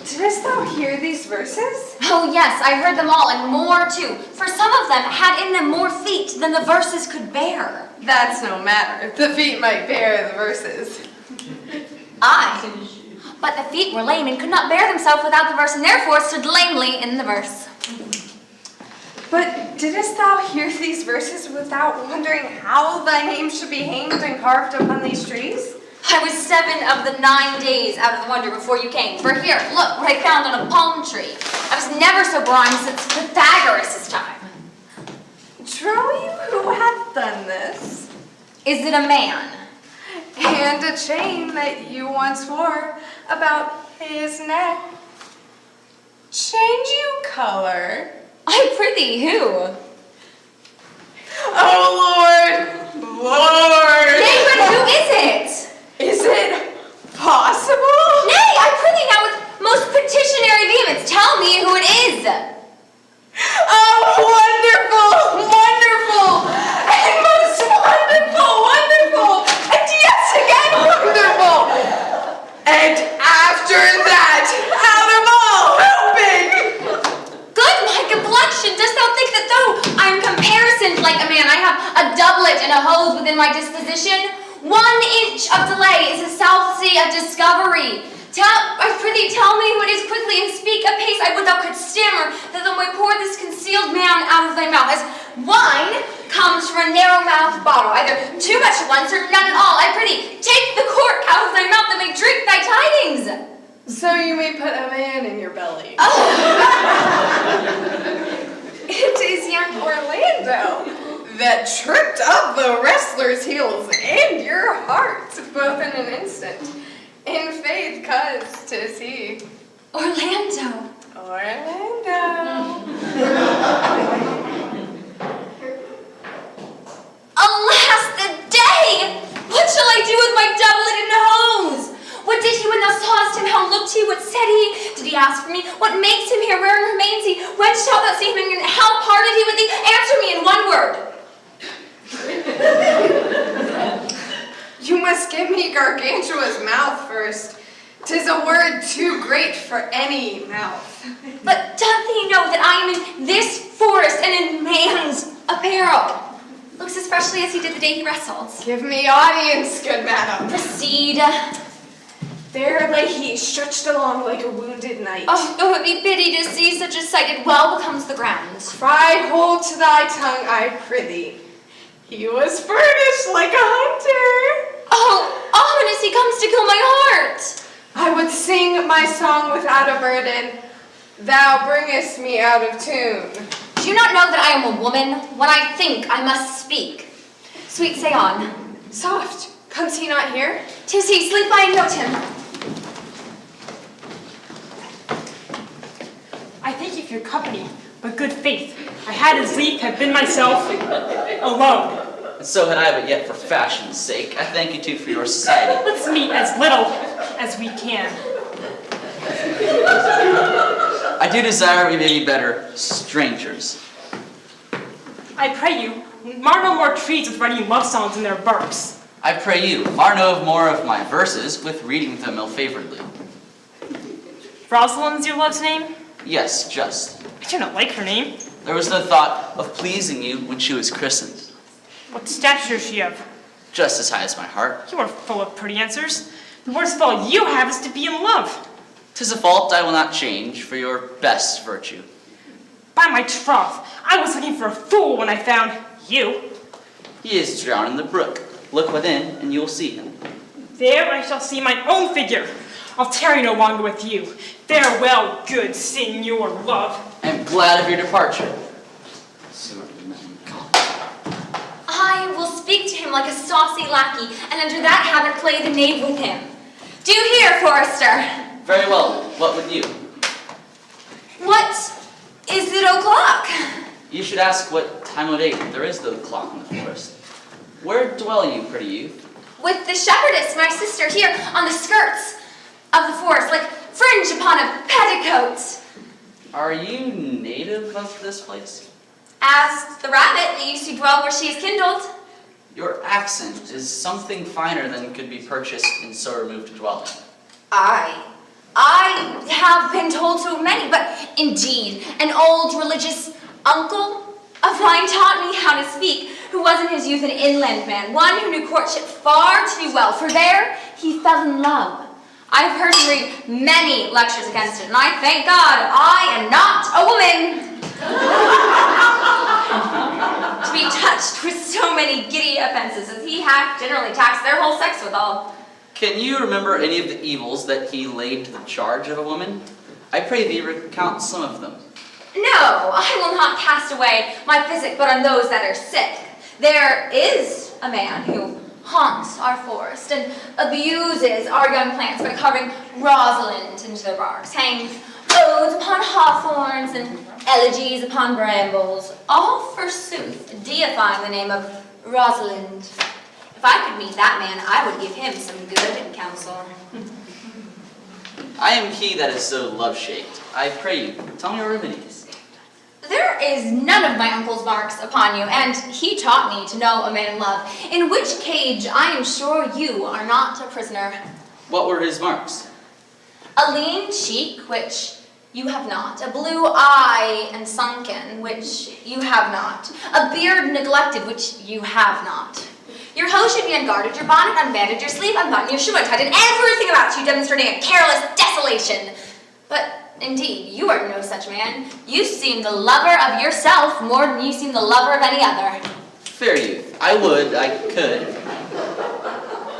Didst thou hear these verses? Oh yes, I heard them all, and more too. For some of them had in them more feet than the verses could bear. That's no matter. The feet might bear the verses. Aye, but the feet were lame and could not bear themselves without the verse, and therefore stood lamely in the verse. But didst thou hear these verses without wondering how thy name should be hanged and carved upon these trees? I was 7 of the 9 days out of the wonder before you came. For here, look what I found on a palm tree. I was never so blind since Pythagoras' time. Trow you who hath done this? Is it a man? And a chain that you once wore about his neck. Change you color. I prithee, who? Oh, Lord! Lord! Nay, but who is it? most petitionary vehemence, tell me who it is. Oh, wonderful, wonderful, and most wonderful, wonderful, and yes, again, wonderful. And after that, out of all hoping. Good my complexion, dost thou think that though I am comparisoned like a man, I have a doublet and a hose within my disposition? 1 inch of delay is a selfsy of discovery. I prithee, tell me who it is quickly, and speak apace. I would thou couldst stammer, that thou may pour this concealed man out of thy mouth, as wine comes from a narrow-mouthed bottle, either too much at once or none at all. I prithee, take the cork out of thy mouth, that may drink thy tidings. So you may put a man in your belly. It is young Orlando that tripped up the wrestler's heels and your heart, both in an instant. In faith, 'cause 'tis he. Orlando. Orlando. Alas, the day! What shall I do with my doublet and hose? What did he when thou sawest him? How looked he? What said he? Did he ask for me? What makes him here? Where remains he? When shalt thou see him? And how parted he with thee? Answer me in one word. You must give me Gargantua's mouth first. 'Tis a word too great for any mouth. But doth he know that I am in this forest and in man's apparel? Looks as freshly as he did the day he wrestled. Give me audience, good madam. Proceed. There lay he, stretched along like a wounded knight. Oh, though it be pity to see such a sight, it well becomes the ground. Cry, hold to thy tongue, I prithee. He was furnished like a hunter. Oh, ominous, he comes to kill my heart. I would sing my song without a burden. Thou bringest me out of tune. Do you not know that I am a woman? When I think, I must speak. Sweet, say on. Soft, comes he not here? 'Tis he, sleep by and note him. I thank you for your company, but good faith, I had as lief have been myself alone. And so had I, but yet for fashion's sake, I thank you too for your society. Let's meet as little as we can. I do desire we may be better strangers. I pray you, mar no more trees with writing love songs in their barks. I pray you, mar no more of my verses with reading them ill-favoredly. Rosalind's your love's name? Yes, just. I do not like her name. There was no thought of pleasing you when she was christened. What stature is she of? Just as high as my heart. You are full of pretty answers. The worst fault you have is to be in love. 'Tis a fault I will not change for your best virtue. By my troth, I was looking for a fool when I found you. He is drowned in the brook. Look within, and you will see him. There I shall see my own figure. I'll tarry no longer with you. Farewell, good Signor Love. I am glad of your departure. I will speak to him like a saucy lackey, and under that habit play the knave with him. Do you hear, Forester? Very well. What would you? What is it o'clock? You should ask what time of day. There is no clock in the forest. Where dwell you, pretty youth? With the shepherdess, my sister, here on the skirts of the forest, like fringe upon a petticoat. Are you native of this place? As the rabbit that used to dwell where she is kindled. Your accent is something finer than could be purchased in so removed a dwelling. I have been told so of many, but indeed, an old religious uncle of mine taught me how to speak, who was in his youth an inland man, one who knew courtship far too well, for there he fell in love. I've heard him read many lectures against it, and I thank God I am not a woman. To be touched with so many giddy offenses, as he hath generally taxed their whole sex withal. Can you remember any of the evils that he laid to the charge of a woman? I pray thee recount some of them. No, I will not cast away my physic but on those that are sick. There is a man who haunts our forest and abuses our young plants by carving Rosalind into their barks, hangs odes upon hawthorns and elegies upon brambles, all forsooth deifying the name of Rosalind. If I could meet that man, I would give him some good counsel. I am he that is so love-shaped. I pray you, tell me your remedies. There is none of my uncle's marks upon you, and he taught me to know a man in love, in which cage I am sure you are not a prisoner. What were his marks? A lean cheek, which you have not. A blue eye and sunken, which you have not. A beard neglected, which you have not. Your hose should be unguarded, your bonnet unbanded, your sleeve unbuttoned, your shoe untied, and everything about you demonstrating a careless desolation. But indeed, you are no such man. You seem the lover of yourself more than you seem the lover of any other. Fair youth, I could,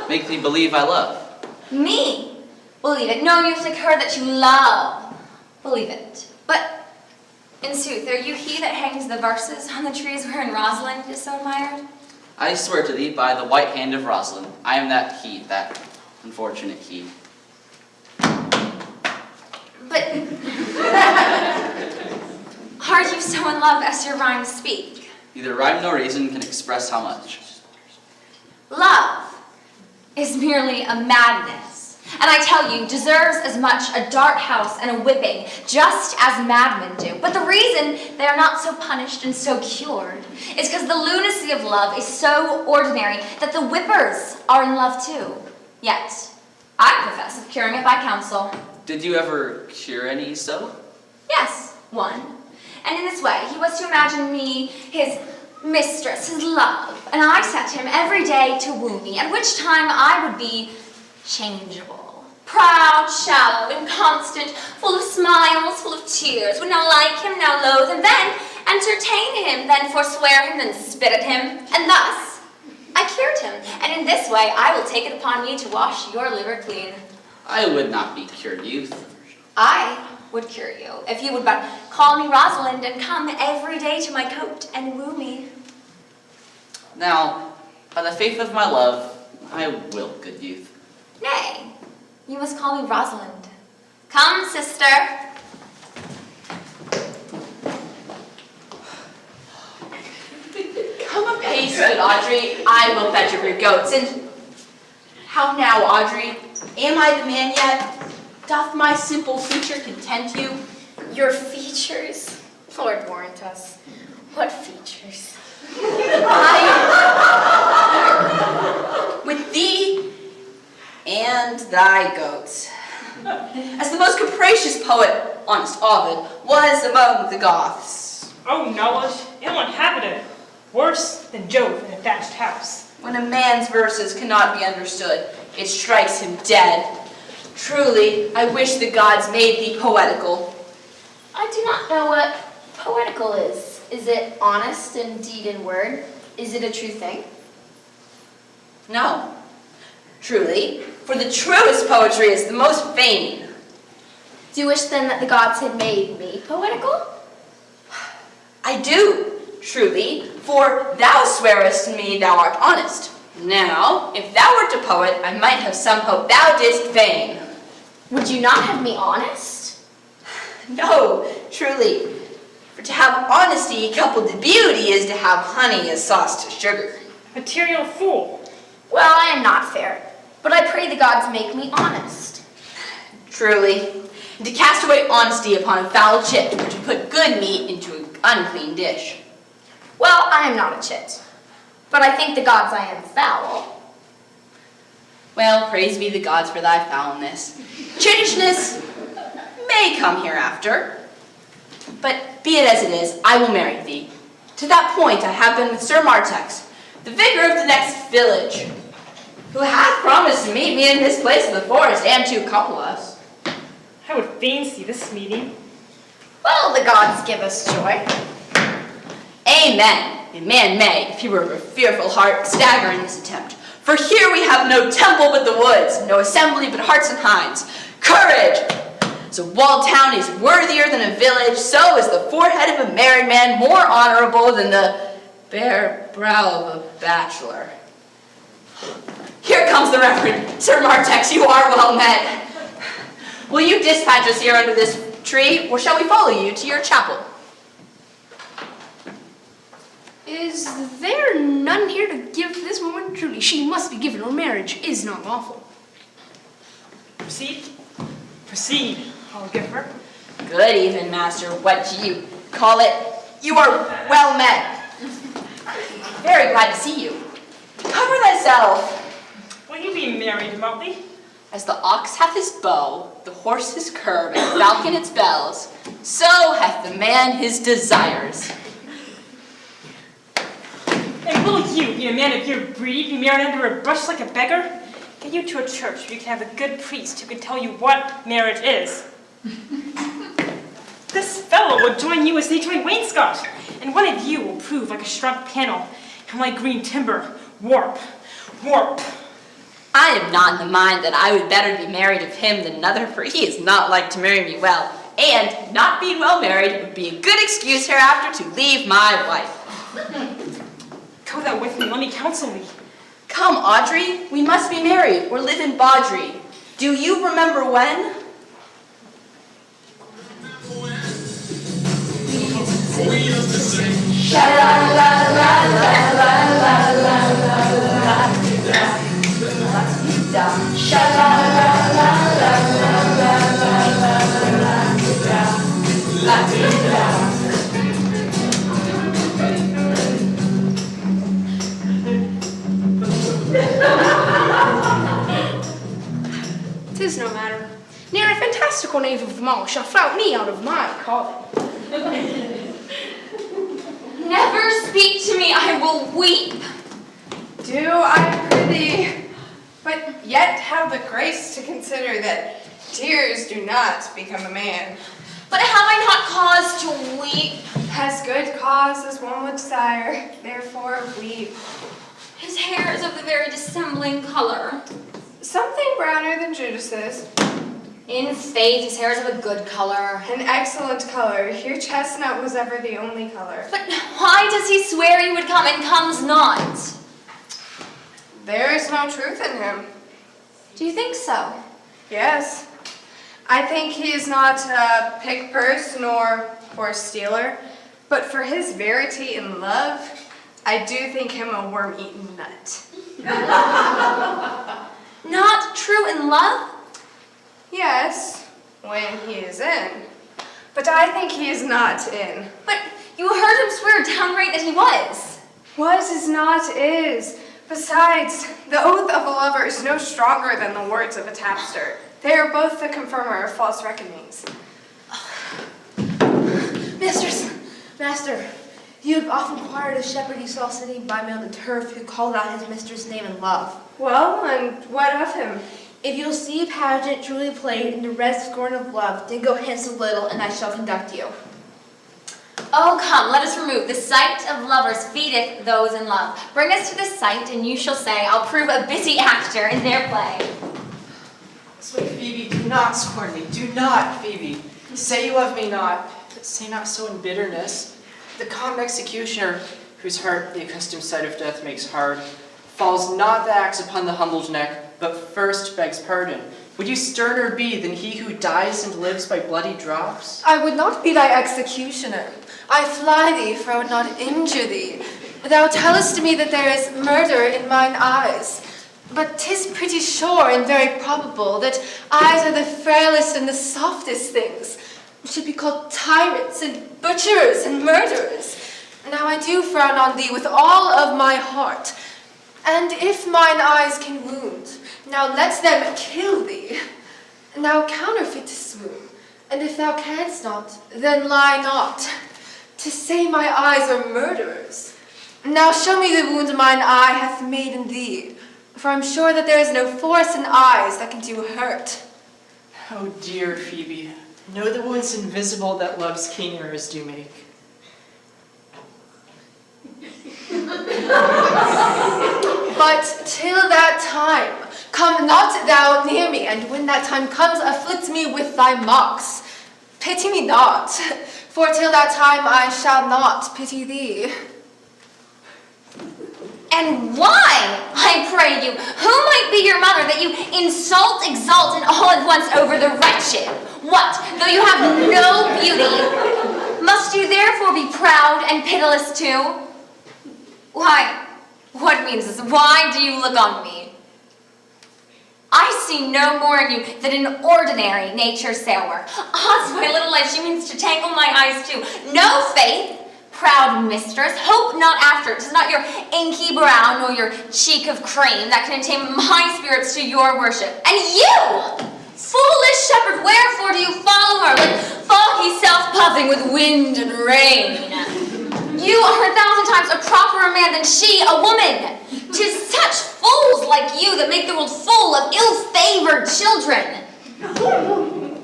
make thee believe I love. Me? Believe it. No youth like her that you love. Believe it. But, in sooth, are you he that hangs the verses on the trees wherein Rosalind is so admired? I swear to thee by the white hand of Rosalind, I am that he, that unfortunate he. But, are you so in love as your rhymes speak? Neither rhyme nor reason can express how much. Love is merely a madness. And I tell you, deserves as much a dart house and a whipping, just as madmen do. But the reason they are not so punished and so cured is because the lunacy of love is so ordinary that the whippers are in love too. Yet, I profess of curing it by counsel. Did you ever cure any so? Yes, one. And in this way, he was to imagine me his mistress, his love, and I set him every day to woo me, at which time I would be changeable, proud, shallow, inconstant, full of smiles, full of tears, would now like him, now loathe him, then entertain him, then forswear him, then spit at him, and thus I cured him, and in this way I will take it upon me to wash your liver clean. I would not be cured, youth. I would cure you, if you would but call me Rosalind and come every day to my cote and woo me. Now, by the faith of my love, I will, good youth. Nay, you must call me Rosalind. Come, sister. Come apace, good Audrey. I will fetch up your goats. And how now, Audrey? Am I the man yet? Doth my simple feature content you? Your features? Lord warrant us. What features? With thee and thy goats. As the most capricious poet, honest Ovid, was among the Goths. Oh, knowledge, ill-inhabited, worse than Jove in a thatched house. When a man's verses cannot be understood, it strikes him dead. Truly, I wish the gods made thee poetical. I do not know what poetical is. Is it honest in deed and word? Is it a true thing? No. Truly, for the truest poetry is the most vain. Do you wish then that the gods had made me poetical? I do, truly, for thou swearest to me thou art honest. Now, if thou wert a poet, I might have some hope thou didst feign. Would you not have me honest? No, truly, for to have honesty coupled to beauty is to have honey as sauce to sugar. Material fool. Well, I am not fair, but I pray the gods make me honest. Truly, and to cast away honesty upon a foul chit, or to put good meat into an unclean dish. Well, I am not a chit, but I think the gods I am foul. Well, praise be the gods for thy foulness. Chittishness may come hereafter, but be it as it is, I will marry thee. To that point I have been with Sir Martex, the vicar of the next village, who hath promised to meet me in this place of the forest and to couple us. I would fain see this meeting. Well, the gods give us joy. Amen. A man may, if he were of a fearful heart, stagger in this attempt. For here we have no temple but the woods, no assembly but hearts and hinds. Courage! As a walled town is worthier than a village, so is the forehead of a married man more honorable than the bare brow of a bachelor. Here comes the Reverend. Sir Martex, you are well met. Will you dispatch us here under this tree, or shall we follow you to your chapel? Is there none here to give this woman? Truly, she must be given, or marriage is not lawful. Proceed. Proceed, I'll give her. Good even, master. What do you call it? You are well met. Very glad to see you. Cover thyself. Will you be married, Motley? As the ox hath his bow, the horse his curb, and the falcon its bells, so hath the man his desires. And will you, be a man of your breed, be married under a bush like a beggar? Get you to a church where you can have a good priest who can tell you what marriage is. This fellow will join you as they join wainscot, and one of you will prove like a shrunk panel, and like green timber, warp, warp. I am not in the mind that I would better be married of him than another, for he is not like to marry me well, and not being well married would be a good excuse hereafter to leave my wife. Go thou with me, let me counsel thee. Come, Audrey, we must be married, or live in Baudry. Do you remember when? Tis no matter. Ne'er a fantastical knave of them all shall flout me out of my calling. Never speak to me, I will weep. Do I prithee, but yet have the grace to consider that tears do not become a man. But have I not cause to weep? As good cause as one would desire, therefore weep. His hair is of the very dissembling color. Something browner than Judas's. In faith, his hair is of a good color. An excellent color. Your chestnut was ever the only color. But why does he swear he would come and comes not? There is no truth in him. Do you think so? Yes. I think he is not a pick purse nor horse stealer, but for his verity in love, I do think him a worm-eaten nut. Not true in love? Yes, when he is in. But I think he is not in. But you heard him swear downright that he was. Was is not is. Besides, the oath of a lover is no stronger than the words of a tapster. They are both the confirmer of false reckonings. Master, you have often inquired a shepherd you saw sitting by me on the turf who called out his mistress' name in love. Well, and what of him? If you'll see a pageant truly played in the red scorn of love, then go hence a little, and I shall conduct you. Oh, come, let us remove. The sight of lovers feedeth those in love. Bring us to the sight, and you shall say, I'll prove a busy actor in their play. Sweet Phoebe, do not scorn me. Do not, Phoebe. Say you love me not, but say not so in bitterness. The common executioner, whose heart the accustomed sight of death makes hard, falls not the axe upon the humbled neck, but first begs pardon. Would you sterner be than he who dies and lives by bloody drops? I would not be thy executioner. I fly thee, for I would not injure thee. Thou tellest me that there is murder in mine eyes. But 'tis pretty sure and very probable that eyes are the frailest and the softest things, should be called tyrants and butchers and murderers. Now I do frown on thee with all of my heart. And if mine eyes can wound, now let them kill thee. Now counterfeit to swoon, and if thou canst not, then lie not. To say my eyes are murderers. Now show me the wound mine eye hath made in thee, for I'm sure that there is no force in eyes that can do hurt. Oh dear Phoebe, know the wounds invisible that love's keen arrows do make. But till that time, come not thou near me, and when that time comes, afflict me with thy mocks. Pity me not, for till that time I shall not pity thee. And why, I pray you, who might be your mother that you insult, exalt, and all at once over the wretched? What, though you have no beauty, must you therefore be proud and pitiless too? Why, what means this? Why do you look on me? I see no more in you than an ordinary nature sailor. Odds my little life, she means to tangle my eyes too. No faith, proud mistress, hope not after. 'Tis not your inky brow nor your cheek of cream that can tame my spirits to your worship. And you, foolish shepherd, wherefore do you follow her like foggy self-puffing with wind and rain? You are 1,000 times a properer man than she, a woman. 'Tis such fools like you that make the world full of ill-favored children.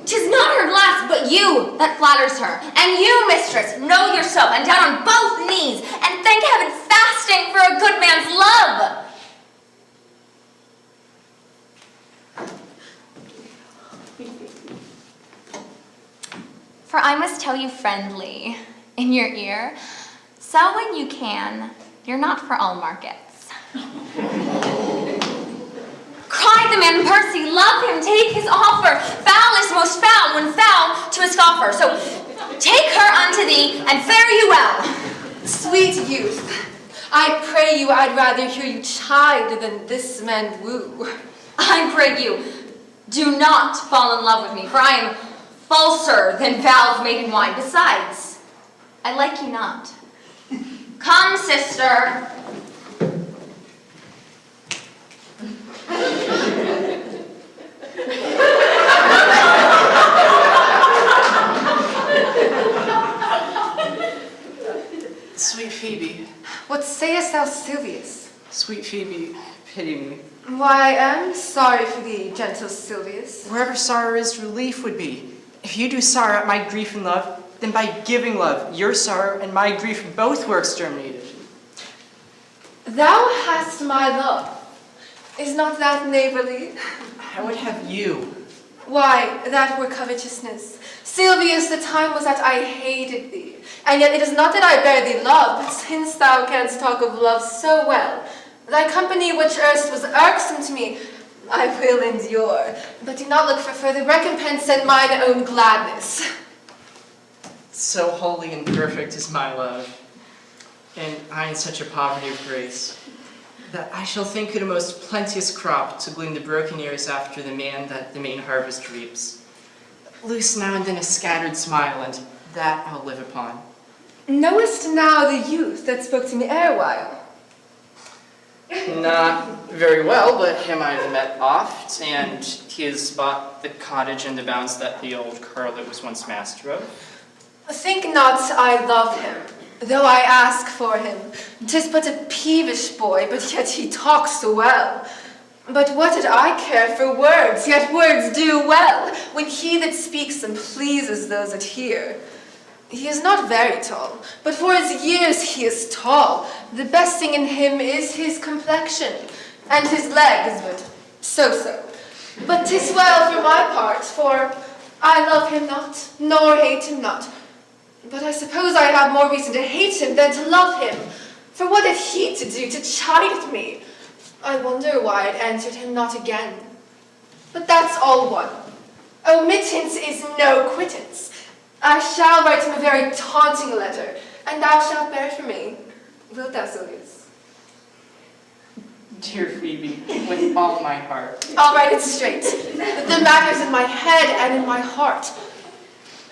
'Tis not her glass, but you that flatters her. And you, mistress, know yourself, and down on both knees, and thank heaven fasting for a good man's love. For I must tell you friendly, in your ear, so when you can, you're not for all markets. Cried the man Percy, love him, take his offer. Foul is most foul when foul to a scoffer. So take her unto thee, and fare you well. Sweet youth, I pray you I'd rather hear you chide than this man woo. I pray you, do not fall in love with me, for I am falser than vows made in wine. Besides, I like you not. Come, sister. Sweet Phoebe. What sayest thou, Silvius? Sweet Phoebe, pity me. Why, I am sorry for thee, gentle Silvius. Wherever sorrow is, relief would be. If you do sorrow at my grief and love, then by giving love, your sorrow and my grief both were exterminated. Thou hast my love. Is not that neighborly? I would have you. Why, that were covetousness. Silvius, the time was that I hated thee. And yet it is not that I bear thee love, but since thou canst talk of love so well, thy company which erst was irksome to me, I will endure. But do not look for further recompense than mine own gladness. So holy and perfect is my love, and I in such a poverty of grace, that I shall think it a most plenteous crop to glean the broken ears after the man that the main harvest reaps. Loose now and then a scattered smile, and that I'll live upon. Knowest now the youth that spoke to me erewhile? Not very well, but him I've met oft, and he has bought the cottage and the bounds that the old Carlet was once master of. Think not I love him, though I ask for him. 'Tis but a peevish boy, but yet he talks so well. But what did I care for words, yet words do well, when he that speaks them pleases those that hear. He is not very tall, but for his years he is tall. The best thing in him is his complexion, and his legs, but so-so. But 'tis well for my part, for I love him not, nor hate him not. But I suppose I have more reason to hate him than to love him. For what had he to do to chide me? I wonder why I answered him not again. But that's all one. Omittance is no quittance. I shall write him a very taunting letter, and thou shalt bear it for me. Wilt thou, Silvius? Dear Phoebe, with all my heart. I'll write it straight. The matter's in my head and in my heart.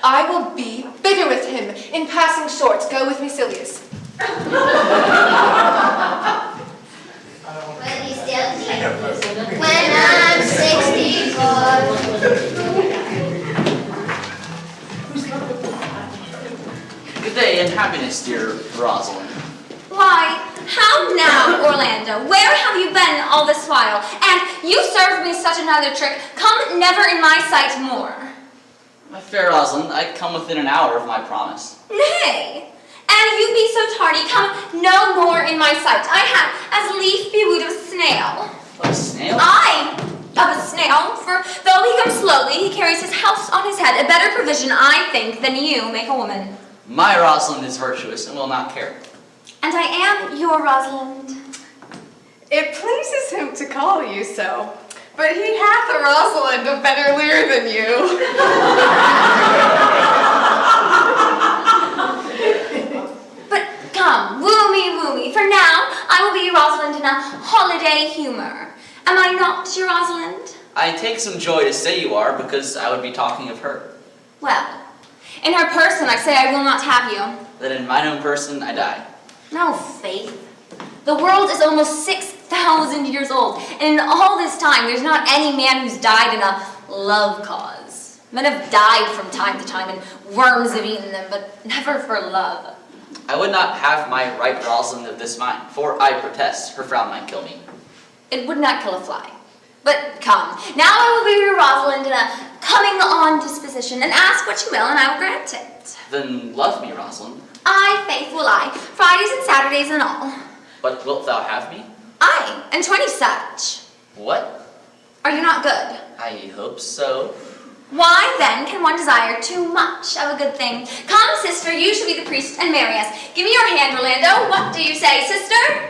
I will be bitter with him in passing short. Go with me, Silvius. Will you still keep when I'm 64? Good day and happiness, dear Rosalind. Why, how now, Orlando? Where have you been all this while? And you served me such another trick. Come never in my sight more. My fair Rosalind, I come within an hour of my promise. Nay, and you be so tardy, come no more in my sight. I had as lief be wooed of a snail. A snail? Aye, of a snail, for though he comes slowly, he carries his house on his head. A better provision, I think, than you make a woman. My Rosalind is virtuous and will not care. And I am your Rosalind. It pleases him to call you so, but he hath a Rosalind of better leer than you. But come, woo me, for now I will be Rosalind in a holiday humor. Am I not your Rosalind? I take some joy to say you are, because I would be talking of her. Well, in her person I say I will not have you. Then in mine own person I die. No, Faith. The world is almost 6,000 years old, and in all this time there's not any man who's died in a love cause. Men have died from time to time, and worms have eaten them, but never for love. I would not have my right Rosalind of this mind, for I protest, her frown might kill me. It would not kill a fly. But come, now I will be your Rosalind in a coming-on disposition, and ask what you will, and I will grant it. Then love me, Rosalind. Aye, Faith, will I, Fridays and Saturdays and all. But wilt thou have me? Aye, and 20 such. What? Are you not good? I hope so. Why, then, can one desire too much of a good thing? Come, sister, you shall be the priest and marry us. Give me your hand, Orlando. What do you say, sister?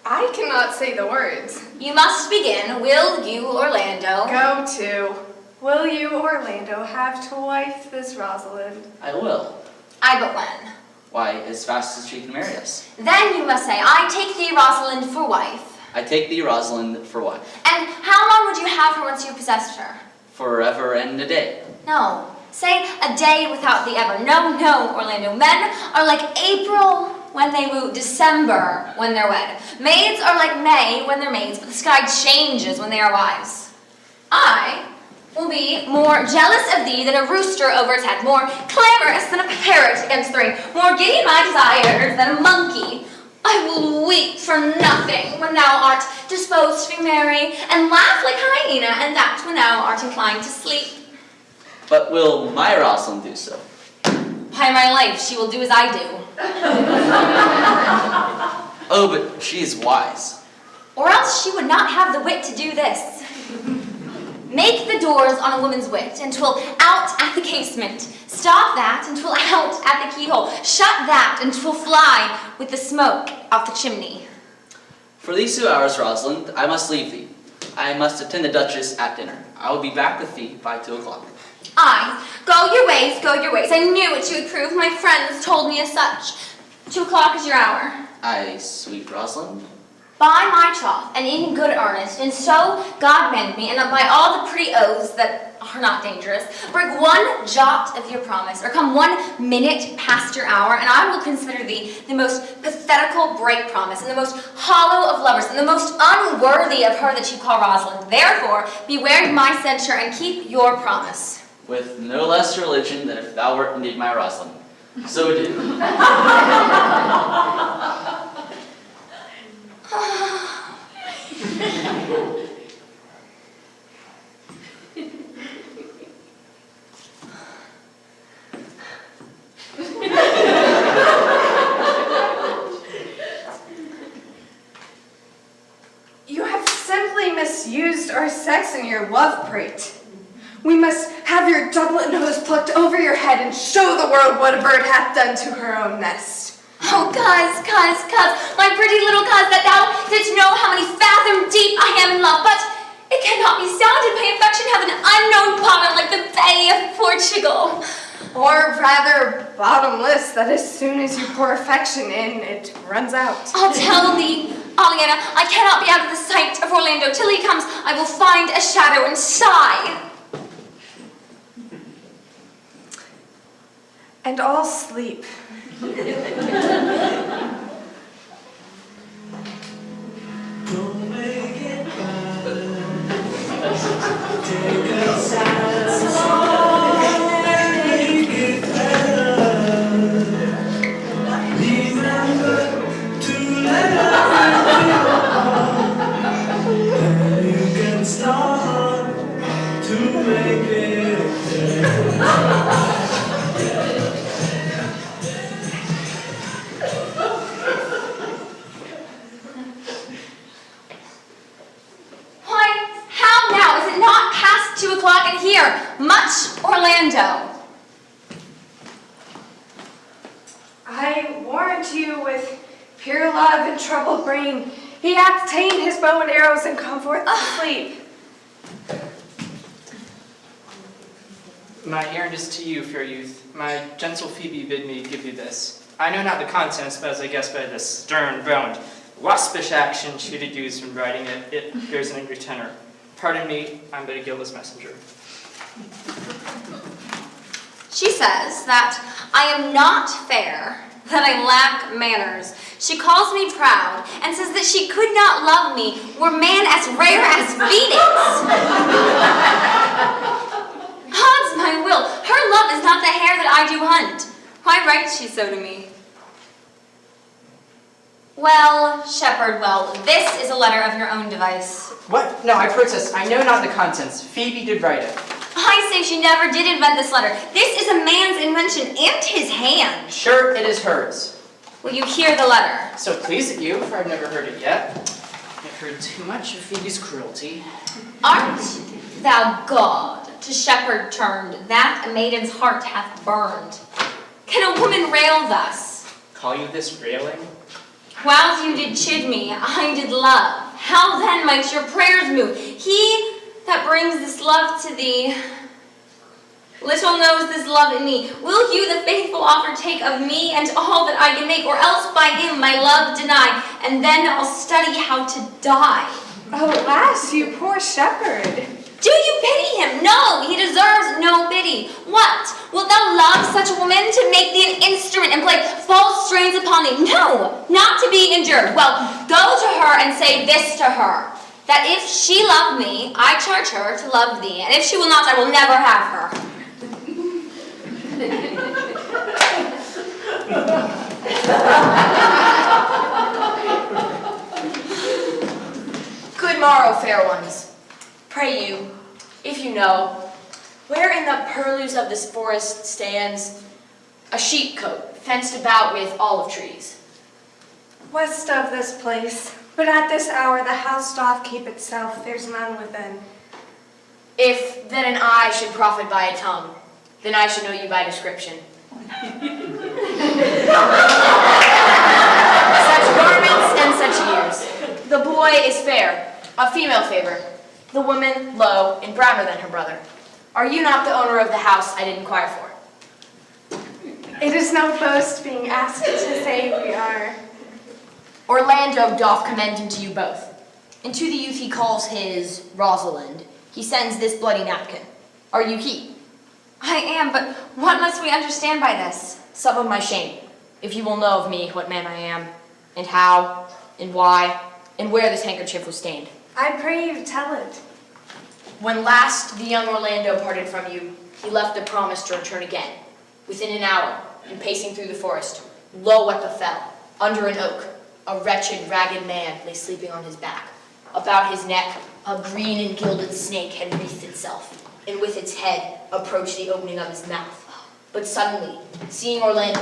I cannot say the words. You must begin. Will you, Orlando? Go to. Will you, Orlando, have to wife this Rosalind? I will. Aye, but when? Why, as fast as she can marry us. Then you must say, I take thee, Rosalind, for wife. I take thee, Rosalind, for wife. And how long would you have her once you possessed her? Forever and a day. No. Say a day without the ever. No, no, Orlando. Men are like April when they woo, December when they're wed. Maids are like May when they're maids, but the sky changes when they are wives. I will be more jealous of thee than a rooster over its head, more clamorous than a parrot against the ring, more giddy in my desires than a monkey. I will weep for nothing when thou art disposed to be merry, and laugh like a hyena, and that when thou art inclined to sleep. But will my Rosalind do so? By my life, she will do as I do. Oh, but she is wise. Or else she would not have the wit to do this. Make the doors on a woman's wit, and 'twill out at the casement. Stop that, and 'twill out at the keyhole. Shut that, and 'twill fly with the smoke out the chimney. For these 2 hours, Rosalind, I must leave thee. I must attend the Duchess at dinner. I will be back with thee by 2 o'clock. Aye, go your ways, go your ways. I knew what you would prove. My friends told me as such. 2 o'clock is your hour. Aye, sweet Rosalind. By my troth, and in good earnest, and so God mend me, and by all the pretty oaths that are not dangerous, break one jot of your promise, or come 1 minute past your hour, and I will consider thee the most pathetical break promise, and the most hollow of lovers, and the most unworthy of her that you call Rosalind. Therefore, beware my censure, and keep your promise. With no less religion than if thou wert indeed my Rosalind. So do. You have simply misused our sex in your love prate. We must have your doublet nose plucked over your head and show the world what a bird hath done to her own nest. Oh, cuz, my pretty little cuz, that thou didst know how many fathom deep I am in love, but it cannot be sounded. My affection hath an unknown bottom like the Bay of Portugal. Or rather, bottomless, that as soon as you pour affection in, it runs out. I'll tell thee, Aliena, I cannot be out of the sight of Orlando. Till he comes, I will find a shadow and sigh. And all sleep. And here, much Orlando. I warrant you with pure love and troubled brain, he hath ta'en his bow and arrows and come forth to sleep. My errand is to you, fair youth. My gentle Phoebe bid me give you this. I know not the contents, but as I guess by the stern bound, waspish action she deduced from writing it, it bears an angry tenor. Pardon me, I'm but a guiltless messenger. She says that I am not fair, that I lack manners. She calls me proud and says that she could not love me were man as rare as Phoenix. Odds my will, her love is not the hare that I do hunt. Why writes she so to me? Well, Shepherd, well, this is a letter of your own device. What? No, I protest. I know not the contents. Phoebe did write it. I say she never did invent this letter. This is a man's invention and his hand. Sure, it is hers. Will you hear the letter? So pleased at you, for I've never heard it yet. I've heard too much of Phoebe's cruelty. Art thou God, to shepherd turned, that a maiden's heart hath burned? Can a woman rail thus? Call you this railing? Whiles you did chid me, I did love. How then might your prayers move? He that brings this love to thee, little knows this love in me. Will you the faithful offer take of me and all that I can make, or else by him my love deny, and then I'll study how to die? Alas, you poor shepherd. Do you pity him? No, he deserves no pity. What? Wilt thou love such a woman to make thee an instrument and play false strains upon thee? No, not to be endured. Well, go to her and say this to her, that if she love me, I charge her to love thee, and if she will not, I will never have her. Good morrow, fair ones. Pray you, if you know, where in the purlieus of this forest stands a sheepcote fenced about with olive trees? West of this place, but at this hour the house doth keep itself, there's none within. If then an eye should profit by a tongue, then I should know you by description. Such garments and such years. The boy is fair, of female favor. The woman low and browner than her brother. Are you not the owner of the house I did inquire for? It is no boast being asked to say we are. Orlando doth commend him to you both. And to the youth he calls his Rosalind, he sends this bloody napkin. Are you he? I am, but what must we understand by this? Some of my shame, if you will know of me what man I am, and how, and why, and where this handkerchief was stained. I pray you tell it. When last the young Orlando parted from you, he left a promise to return again. Within an hour, and pacing through the forest, lo what befell. Under an oak, a wretched, ragged man lay sleeping on his back. About his neck, a green and gilded snake had wreathed itself, and with its head approached the opening of his mouth. But suddenly, seeing Orlando,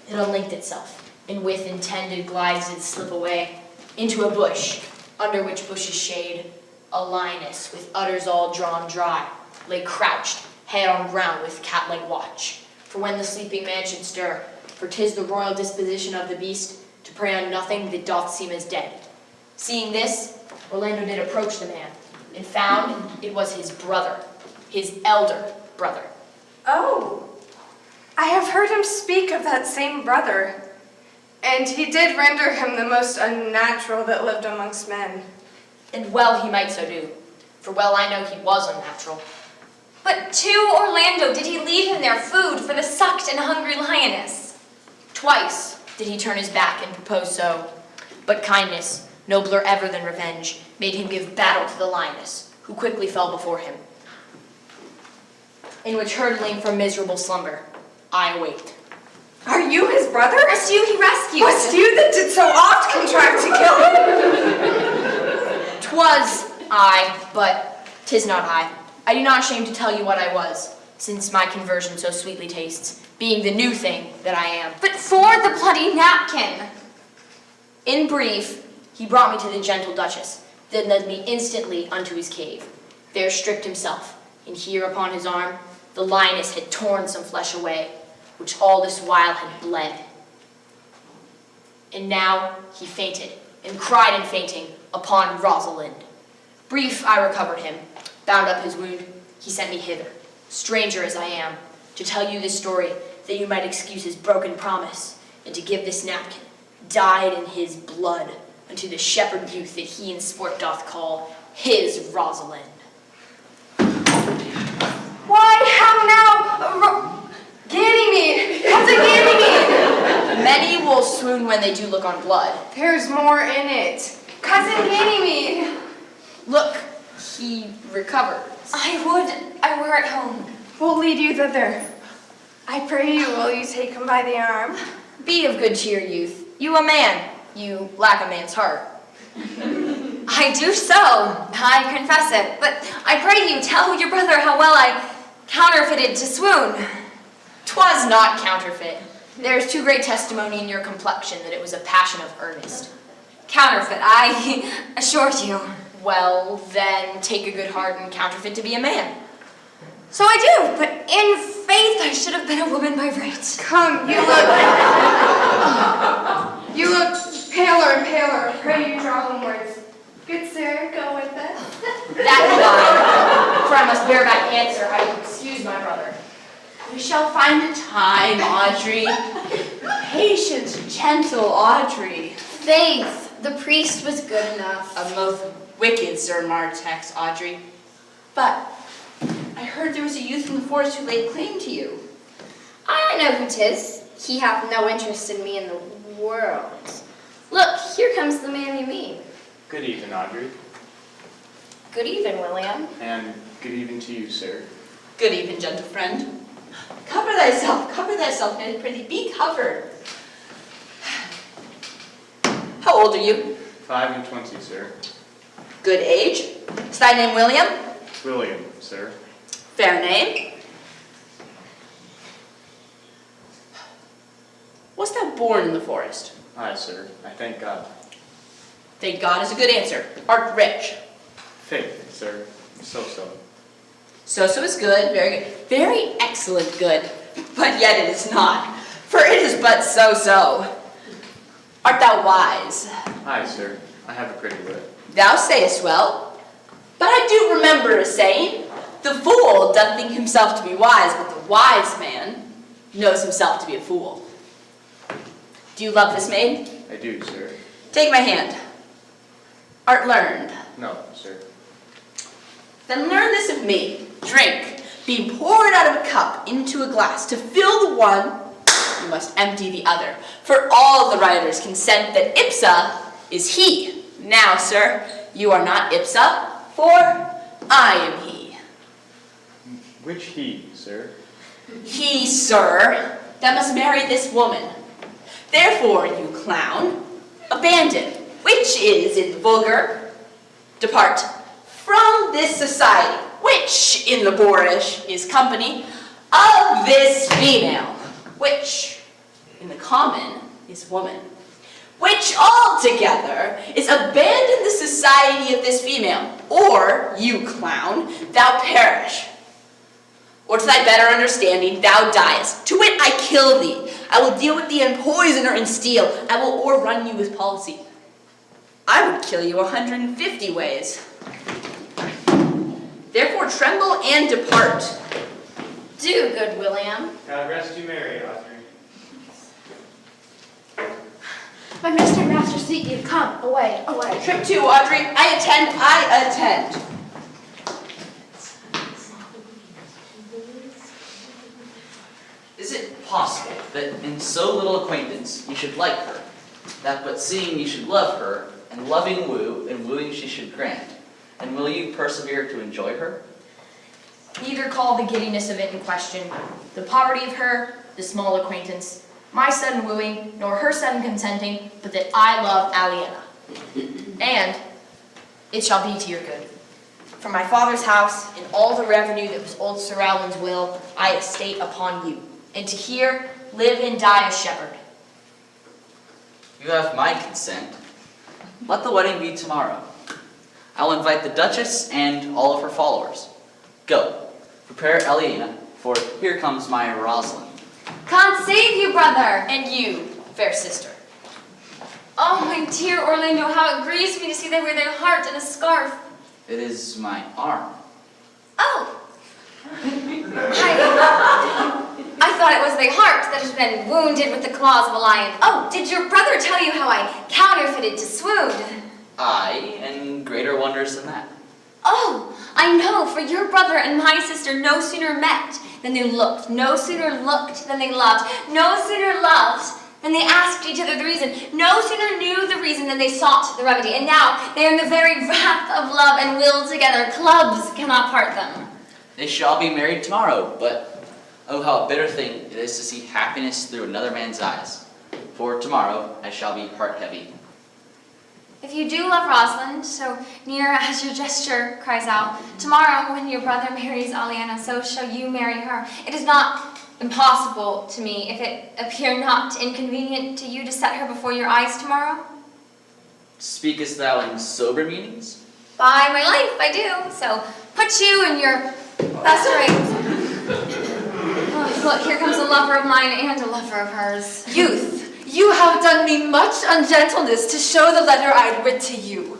it unlinked itself, and with intended glides did slip away into a bush, under which bush's shade, a lioness with udders all drawn dry, lay crouched, head on ground with cat-like watch. For when the sleeping man should stir, for 'tis the royal disposition of the beast to prey on nothing that doth seem as dead. Seeing this, Orlando did approach the man, and found it was his brother, his elder brother. Oh, I have heard him speak of that same brother, and he did render him the most unnatural that lived amongst men. And well he might so do, for well I know he was unnatural. But to Orlando did he leave him there food for the sucked and hungry lioness? Twice did he turn his back and propose so, but kindness, nobler ever than revenge, made him give battle to the lioness, who quickly fell before him. In which hurtling from miserable slumber, I awaked. Are you his brother? Was you he rescued? Was you that did so oft contrive to kill him? 'Twas I, but 'tis not I. I do not shame to tell you what I was, since my conversion so sweetly tastes, being the new thing that I am. But for the bloody napkin. In brief, he brought me to the gentle Duchess, then led me instantly unto his cave. There stripped himself, and here upon his arm, the lioness had torn some flesh away, which all this while had bled. And now he fainted, and cried in fainting upon Rosalind. Brief I recovered him, bound up his wound, he sent me hither, stranger as I am, to tell you this story, that you might excuse his broken promise, and to give this napkin, dyed in his blood, unto the shepherd youth that he in sport doth call his Rosalind. Why, how now? Ganymede! What's a Ganymede? Many will swoon when they do look on blood. There's more in it. Cousin Ganymede! Look, he recovers. I were at home. We'll lead you thither. I pray you, will you take him by the arm? Be of good cheer, youth. You a man. You lack a man's heart. I do so, I confess it. But I pray you, tell your brother how well I counterfeited to swoon. 'Twas not counterfeit. There is too great testimony in your complexion that it was a passion of earnest. Counterfeit, I assured you. Well, then take a good heart and counterfeit to be a man. So I do, but in faith I should have been a woman by right. Come, you look paler and paler. Pray you draw homewards. Good sir, go with us. That is I, for I must bear back answer how you excuse my brother. We shall find a time, Audrey. Patient, gentle Audrey. Faith, the priest was good enough. A most wicked Sir Martex, Audrey. But I heard there was a youth in the forest who laid claim to you. I know who 'tis. He hath no interest in me in the world. Look, here comes the man you mean. Good evening, Audrey. Good even, William. And good evening to you, sir. Good evening, gentle friend. Cover thyself, and prithee, be covered. How old are you? 5 and 20, sir. Good age. Is thy name William? William, sir. Fair name. Was thou born in the forest? Aye, sir. I thank God. Thank God is a good answer. Art rich. Faith, sir. So-so. So-so is good, very good. Very excellent good. But yet it is not, for it is but so-so. Art thou wise? Aye, sir. I have a pretty wit. Thou sayest well. But I do remember a saying, the fool doth think himself to be wise, but the wise man knows himself to be a fool. Do you love this maid? I do, sir. Take my hand. Art learned? No, sir. Then learn this of me. Drink, being poured out of a cup into a glass. To fill the one, you must empty the other. For all the writers consent that ipsa is he. Now, sir, you are not ipsa, for I am he. Which he, sir? He, sir, that must marry this woman. Therefore, you clown, abandon, which is in the vulgar, depart from this society, which in the boorish is company of this female, which in the common is woman, which altogether is abandon the society of this female, or, you clown, thou perish. Or to thy better understanding, thou diest. To wit, I kill thee. I will deal with thee in poison or in steel. I will o'errun you with policy. I would kill you 150 ways. Therefore tremble and depart. Do, good William. God rest you merry, Audrey. My mister and master seek you. Come, away, away. Trip 2, Audrey. I attend. Is it possible that in so little acquaintance you should like her, that but seeing you should love her, and loving woo, and wooing she should grant? And will you persevere to enjoy her? Neither call the giddiness of it in question, the poverty of her, the small acquaintance, my sudden wooing, nor her sudden consenting, but that I love Aliena. And it shall be to your good. From my father's house, and all the revenue that was old Sir Rowland's will, I estate upon you, and to here live and die a shepherd. You have my consent. Let the wedding be tomorrow. I will invite the Duchess and all of her followers. Go, prepare Aliena, for here comes my Rosalind. God save you, brother! And you, fair sister. Oh, my dear Orlando, how it grieves me to see they wear their heart in a scarf. It is my arm. Oh! I thought thought it was thy heart that had been wounded with the claws of a lion. Oh, did your brother tell you how I counterfeited to swoon? Aye, and greater wonders than that. Oh, I know, for your brother and my sister no sooner met than they looked, no sooner looked than they loved, no sooner loved than they asked each other the reason, no sooner knew the reason than they sought the remedy, and now they are in the very wrath of love and will together. Clubs cannot part them. They shall be married tomorrow, but oh, how bitter thing it is to see happiness through another man's eyes. For tomorrow I shall be heart heavy. If you do love Rosalind, so near as your gesture cries out, tomorrow when your brother marries Aliena, so shall you marry her. It is not impossible to me, if it appear not inconvenient to you to set her before your eyes tomorrow. Speakest thou in sober meanings? By my life, I do. So put you in your best rings. Oh, look, here comes a lover of mine and a lover of hers. Youth, you have done me much ungentleness to show the letter I'd writ to you.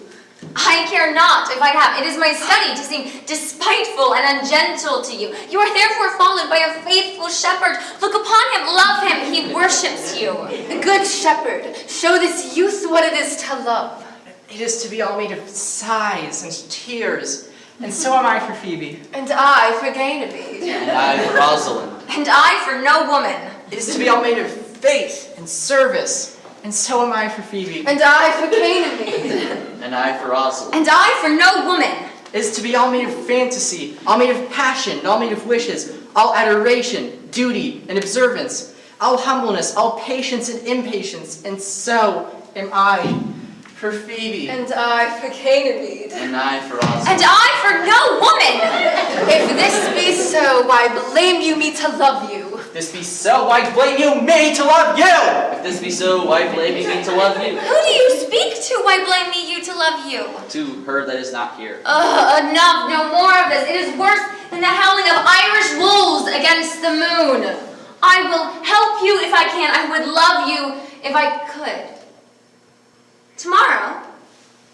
I care not if I have. It is my study to seem despiteful and ungentle to you. You are therefore followed by a faithful shepherd. Look upon him, love him, he worships you. The good shepherd, show this youth what it is to love. It is to be all made of sighs and tears, and so am I for Phoebe. And I for Ganymede. And I for Rosalind. And I for no woman. It is to be all made of faith and service, and so am I for Phoebe. And I for Ganymede. And I for Rosalind. And I for no woman. It is to be all made of fantasy, all made of passion, and all made of wishes, all adoration, duty, and observance, all humbleness, all patience and impatience, and so am I for Phoebe. And I for Ganymede. And I for Rosalind. And I for no woman. If this be so, why blame you me to love you? If this be so, why blame you me to love you? If this be so, why blame me to love you? Who do you speak to? Why blame me you to love you? To her that is not here. Enough, no more of this. It is worse than the howling of Irish wolves against the moon. I will help you if I can. I would love you if I could. Tomorrow,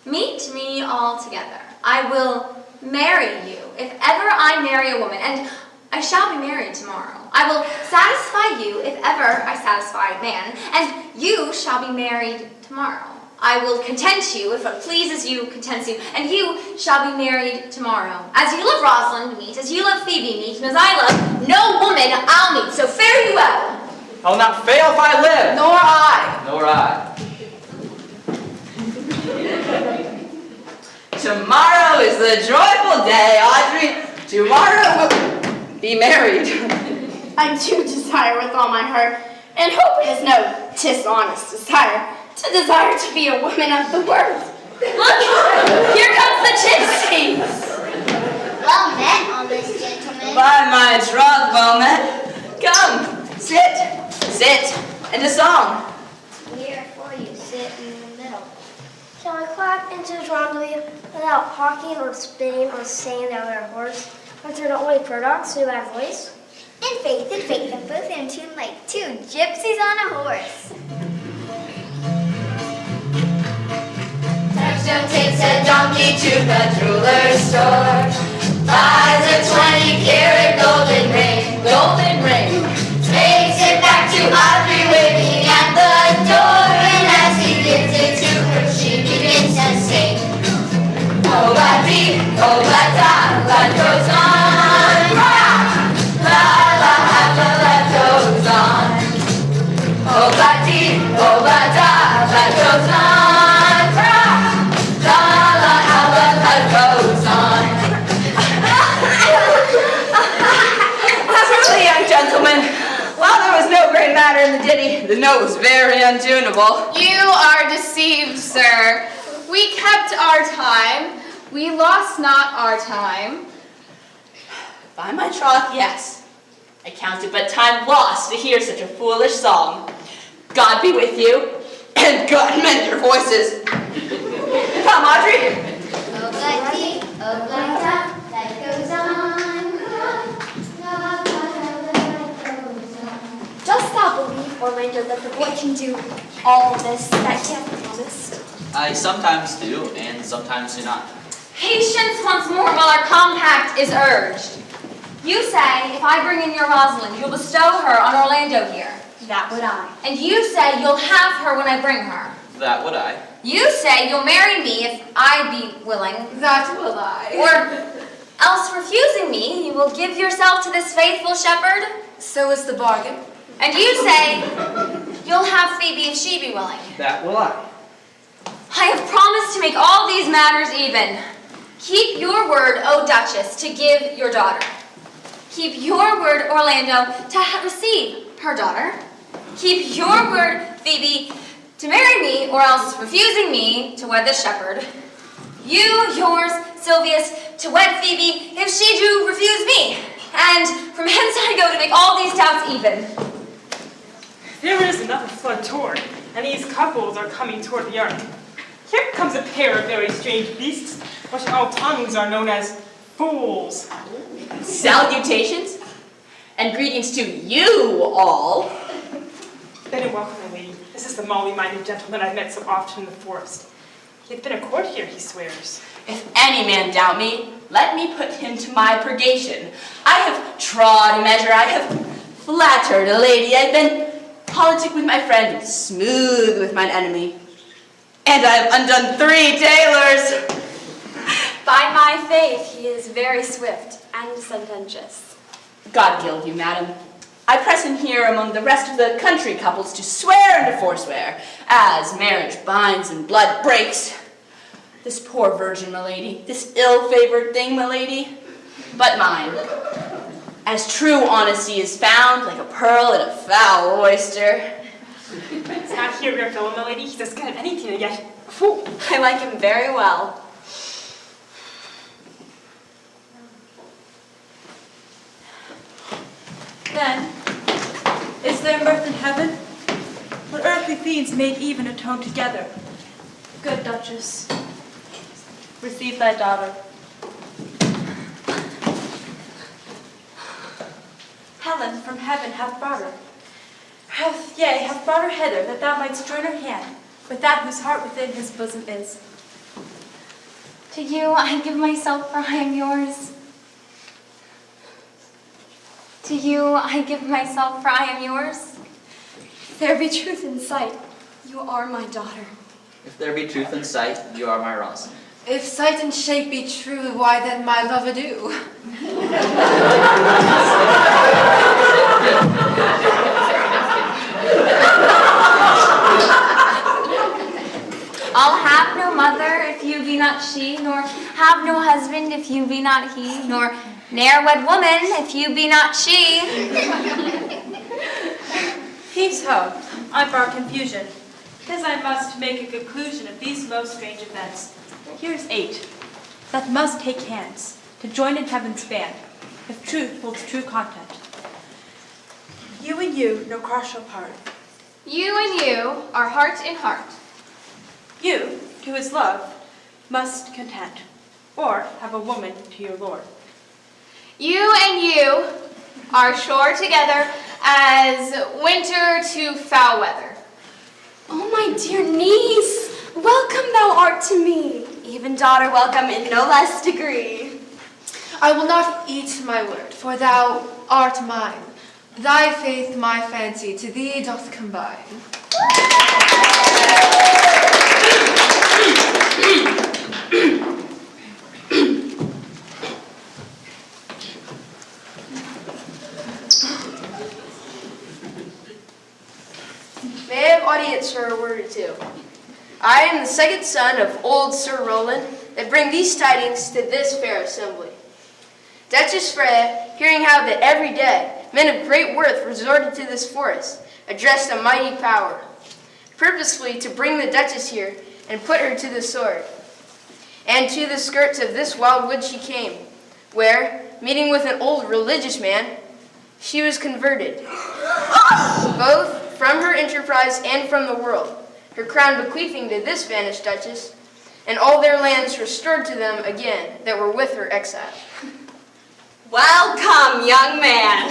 meet me all together. I will marry you if ever I marry a woman, and I shall be married tomorrow. I will satisfy you if ever I satisfy a man, and you shall be married tomorrow. I will content you if it pleases you, contents you, and you shall be married tomorrow. As you love Rosalind, meet. As you love Phoebe, meet. And as I love no woman, I'll meet. So fare you well. I will not fail if I live. Nor I. Nor I. Tomorrow is the joyful day, Audrey. Tomorrow we'll be married. I do desire with all my heart, and hope it is no dishonest desire, to desire to be a woman of the world. Look, here comes the gypsies. Well met, all those gentlemen. By my troth, well met. Come, sit, and a song. Here for you, sit in the middle. Shall I clap into the rendezvous without hawking or spinning or saying that we're a horse? Aren't there only products who have voice? In faith, and both in tune like two gypsies on a horse. Touchstone takes a donkey to the jeweler's store, buys a 20-carat golden ring, takes it back to Audrey waiting at the door, and as he gives it to her, she begins to sing. Oh, la-dee, oh, la-da, that goes on, la-la, that goes on. Oh, la-dee, oh, la-da, that goes on, la-la, that goes on. Truly, young gentlemen, while there was no great matter in the ditty, the note was very untunable. You are deceived, sir. We kept our time. We lost not our time. By my troth, yes. I count it but time lost to hear such a foolish song. God be with you, and God mend your voices. Come, Audrey. Oh, la-dee, oh, la-da, that goes on. Dost thou believe, Orlando, that the boy can do all this that he hath promised? I sometimes do, and sometimes do not. Patience once more while our compact is urged. You say if I bring in your Rosalind, you'll bestow her on Orlando here. That would I. And you say you'll have her when I bring her. That would I. You say you'll marry me if I be willing. That will I. Or else refusing me, you will give yourself to this faithful shepherd. So is the bargain. And you say you'll have Phoebe if she be willing. That will I. I have promised to make all these matters even. Keep your word, O Duchess, to give your daughter. Keep your word, Orlando, to receive her daughter. Keep your word, Phoebe, to marry me, or else refusing me to wed the shepherd. You, yours, Silvius, to wed Phoebe if she do refuse me. And from hence I go to make all these doubts even. There is another flood toward, and these couples are coming toward the ark. Here comes a pair of very strange beasts, which in all tongues are known as fools. Salutations and greetings to you all. Bed and welcome, my lady. This is the molly-minded gentleman I've met so often in the forest. He hath been a court here, he swears. If any man doubt me, let me put him to my purgation. I have trod a measure, I have flattered a lady, I've been politic with my friend and smooth with mine enemy. And I have undone 3 tailors. By my faith, he is very swift and sententious. God gild you, madam. I press him here among the rest of the country couples to swear and to forswear, as marriage binds and blood breaks. This poor virgin, my lady, this ill-favored thing, my lady, but mine. As true honesty is found, like a pearl in a foul oyster. He's not here, your fellow, my lady. He's as good at anything yet. Fool. I like him very well. Then, is there mirth in heaven? When earthly fiends made even atone together. Good Duchess, receive thy daughter. Helen from heaven hath brought her. Hath brought her hither, that thou mightst join her hand with that whose heart within his bosom is. To you I give myself, for I am yours. To you I give myself, for I am yours. If there be truth in sight, you are my daughter. If there be truth in sight, you are my Rosalind. If sight and shape be true, why then my love adieu. I'll have no mother if you be not she, nor have no husband if you be not he, nor ne'er wed woman if you be not she. Heaps ho, I bar confusion, because I must make a conclusion of these most strange events. Here's 8, that must take hands to join in heaven's band, if truth holds true content. You and you no cross shall part. You and you are heart in heart. You, to his love, must content, or have a woman to your lord. You and you are shore together as winter to foul weather. Oh, my dear niece, welcome thou art to me. Even daughter welcome in no less degree. I will not eat my word, for thou art mine. Thy faith my fancy to thee doth combine. May I have audience for a word or two? I am the second son of old Sir Roland, that bring these tidings to this fair assembly. Duchess Freya, hearing how that every day men of great worth resorted to this forest, addressed a mighty power, purposefully to bring the Duchess here and put her to the sword. And to the skirts of this wild wood she came, where, meeting with an old religious man, she was converted, both from her enterprise and from the world, her crown bequeathing to this vanished Duchess, and all their lands restored to them again that were with her exiled. Welcome, young man.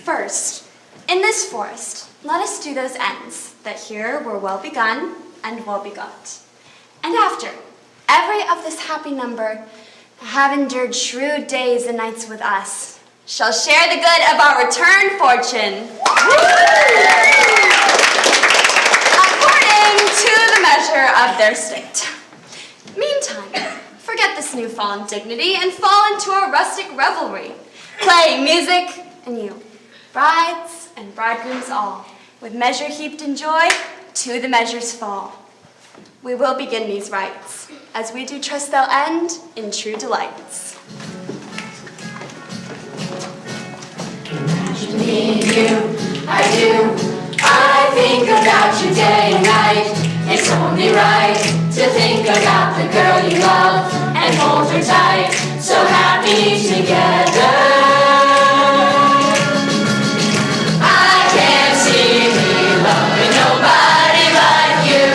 First, in this forest, let us do those ends that here were well begun and well begot. And after every of this happy number, have endured shrewd days and nights with us, shall share the good of our return fortune. According to the measure of their state. Meantime, forget this newfound dignity and fall into a rustic revelry, playing music and you, brides and bridegrooms all, with measure heaped in joy, to the measures fall. We will begin these rites, as we do trust they'll end in true delights. Me and you, I do. I think about you day and night. It's only right to think about the girl you love and hold her tight. So happy together. I can't see me loving nobody like you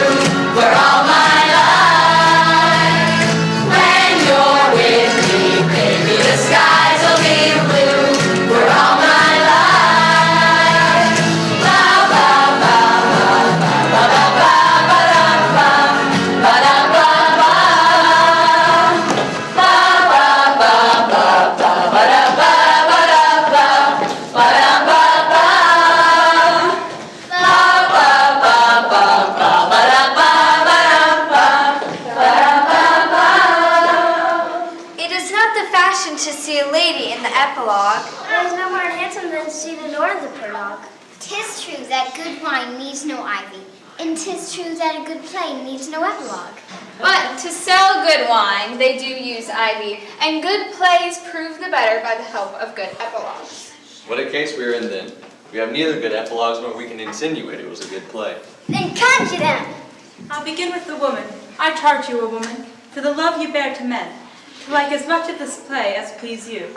for all my life. When you're with me, baby, the skies will be blue for all my life. To see a lady in the epilogue. There is no more handsome than to see the door of the prologue. 'Tis true that good wine needs no ivy, and 'tis true that a good play needs no epilogue. But to sell good wine, they do use ivy, and good plays prove the better by the help of good epilogues. What a case we are in then. We have neither good epilogues nor we can insinuate it was a good play. Then conjure them! I'll begin with the woman. I charge you, a woman, for the love you bear to men, to like as much of this play as please you.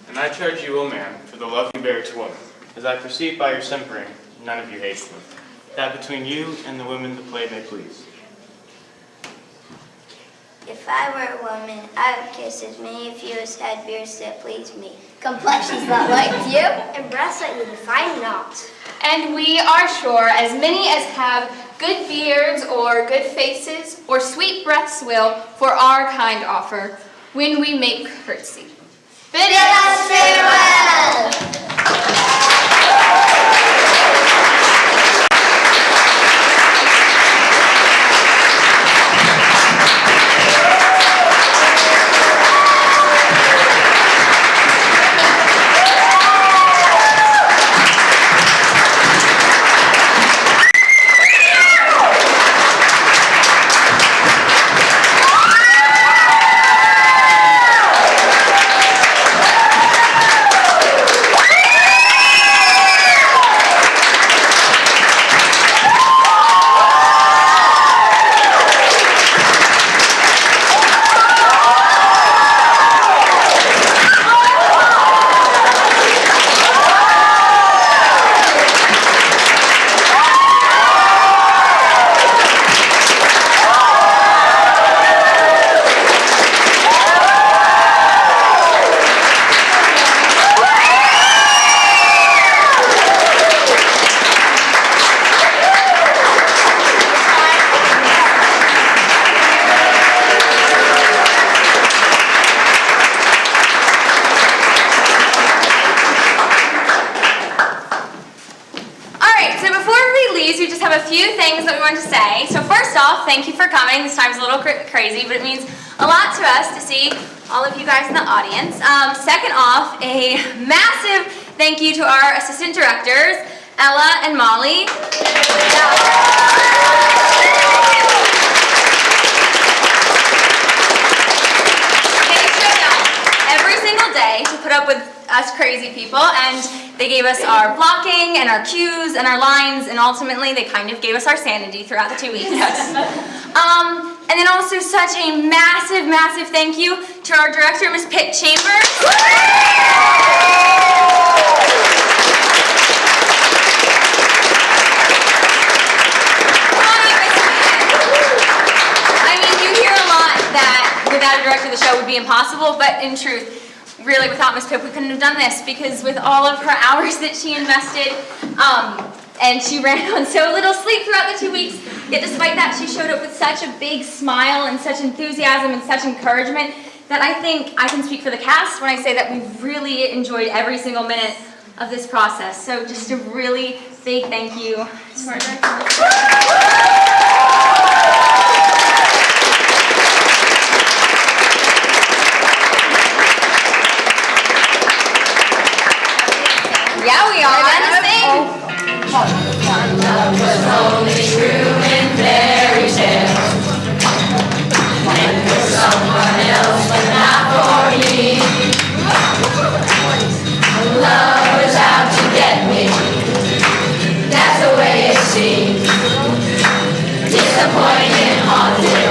And I charge you, O man, for the love you bear to women, as I perceive by your simpering, none of you hates them, that between you and the women the play may please. If I were a woman, I would kiss as many of you as had beards that please me. Complexions that liked you, and breasts that you define not. And we are sure as many as have good beards or good faces or sweet breaths will for our kind offer when we make curtsy. Bid us farewell! Thank you for coming. This time's a little crazy, but it means a lot to us to see all of you guys in the audience. Second off, a massive thank you to our assistant directors, Ella and Molly. They showed up every single day to put up with us crazy people, and they gave us our blocking and our cues and our lines, and ultimately they kind of gave us our sanity throughout the 2 weeks. And then also such a massive, massive thank you to our director, Ms. Pitt Chambers. I mean, you hear a lot that without a director the show would be impossible, but in truth, really, without Miss Pip, we couldn't have done this, because with all of her hours that she invested, and she ran on so little sleep throughout the 2 weeks, yet despite that, she showed up with such a big smile and such enthusiasm and such encouragement that I think I can speak for the cast when I say that we really enjoyed every single minute of this process. So just a really big thank you to our director. Yeah, we are. Love was only true in fairy tales, and for someone else, but not for me. Love was out to get me. That's the way it seems. Disappointed, haunted.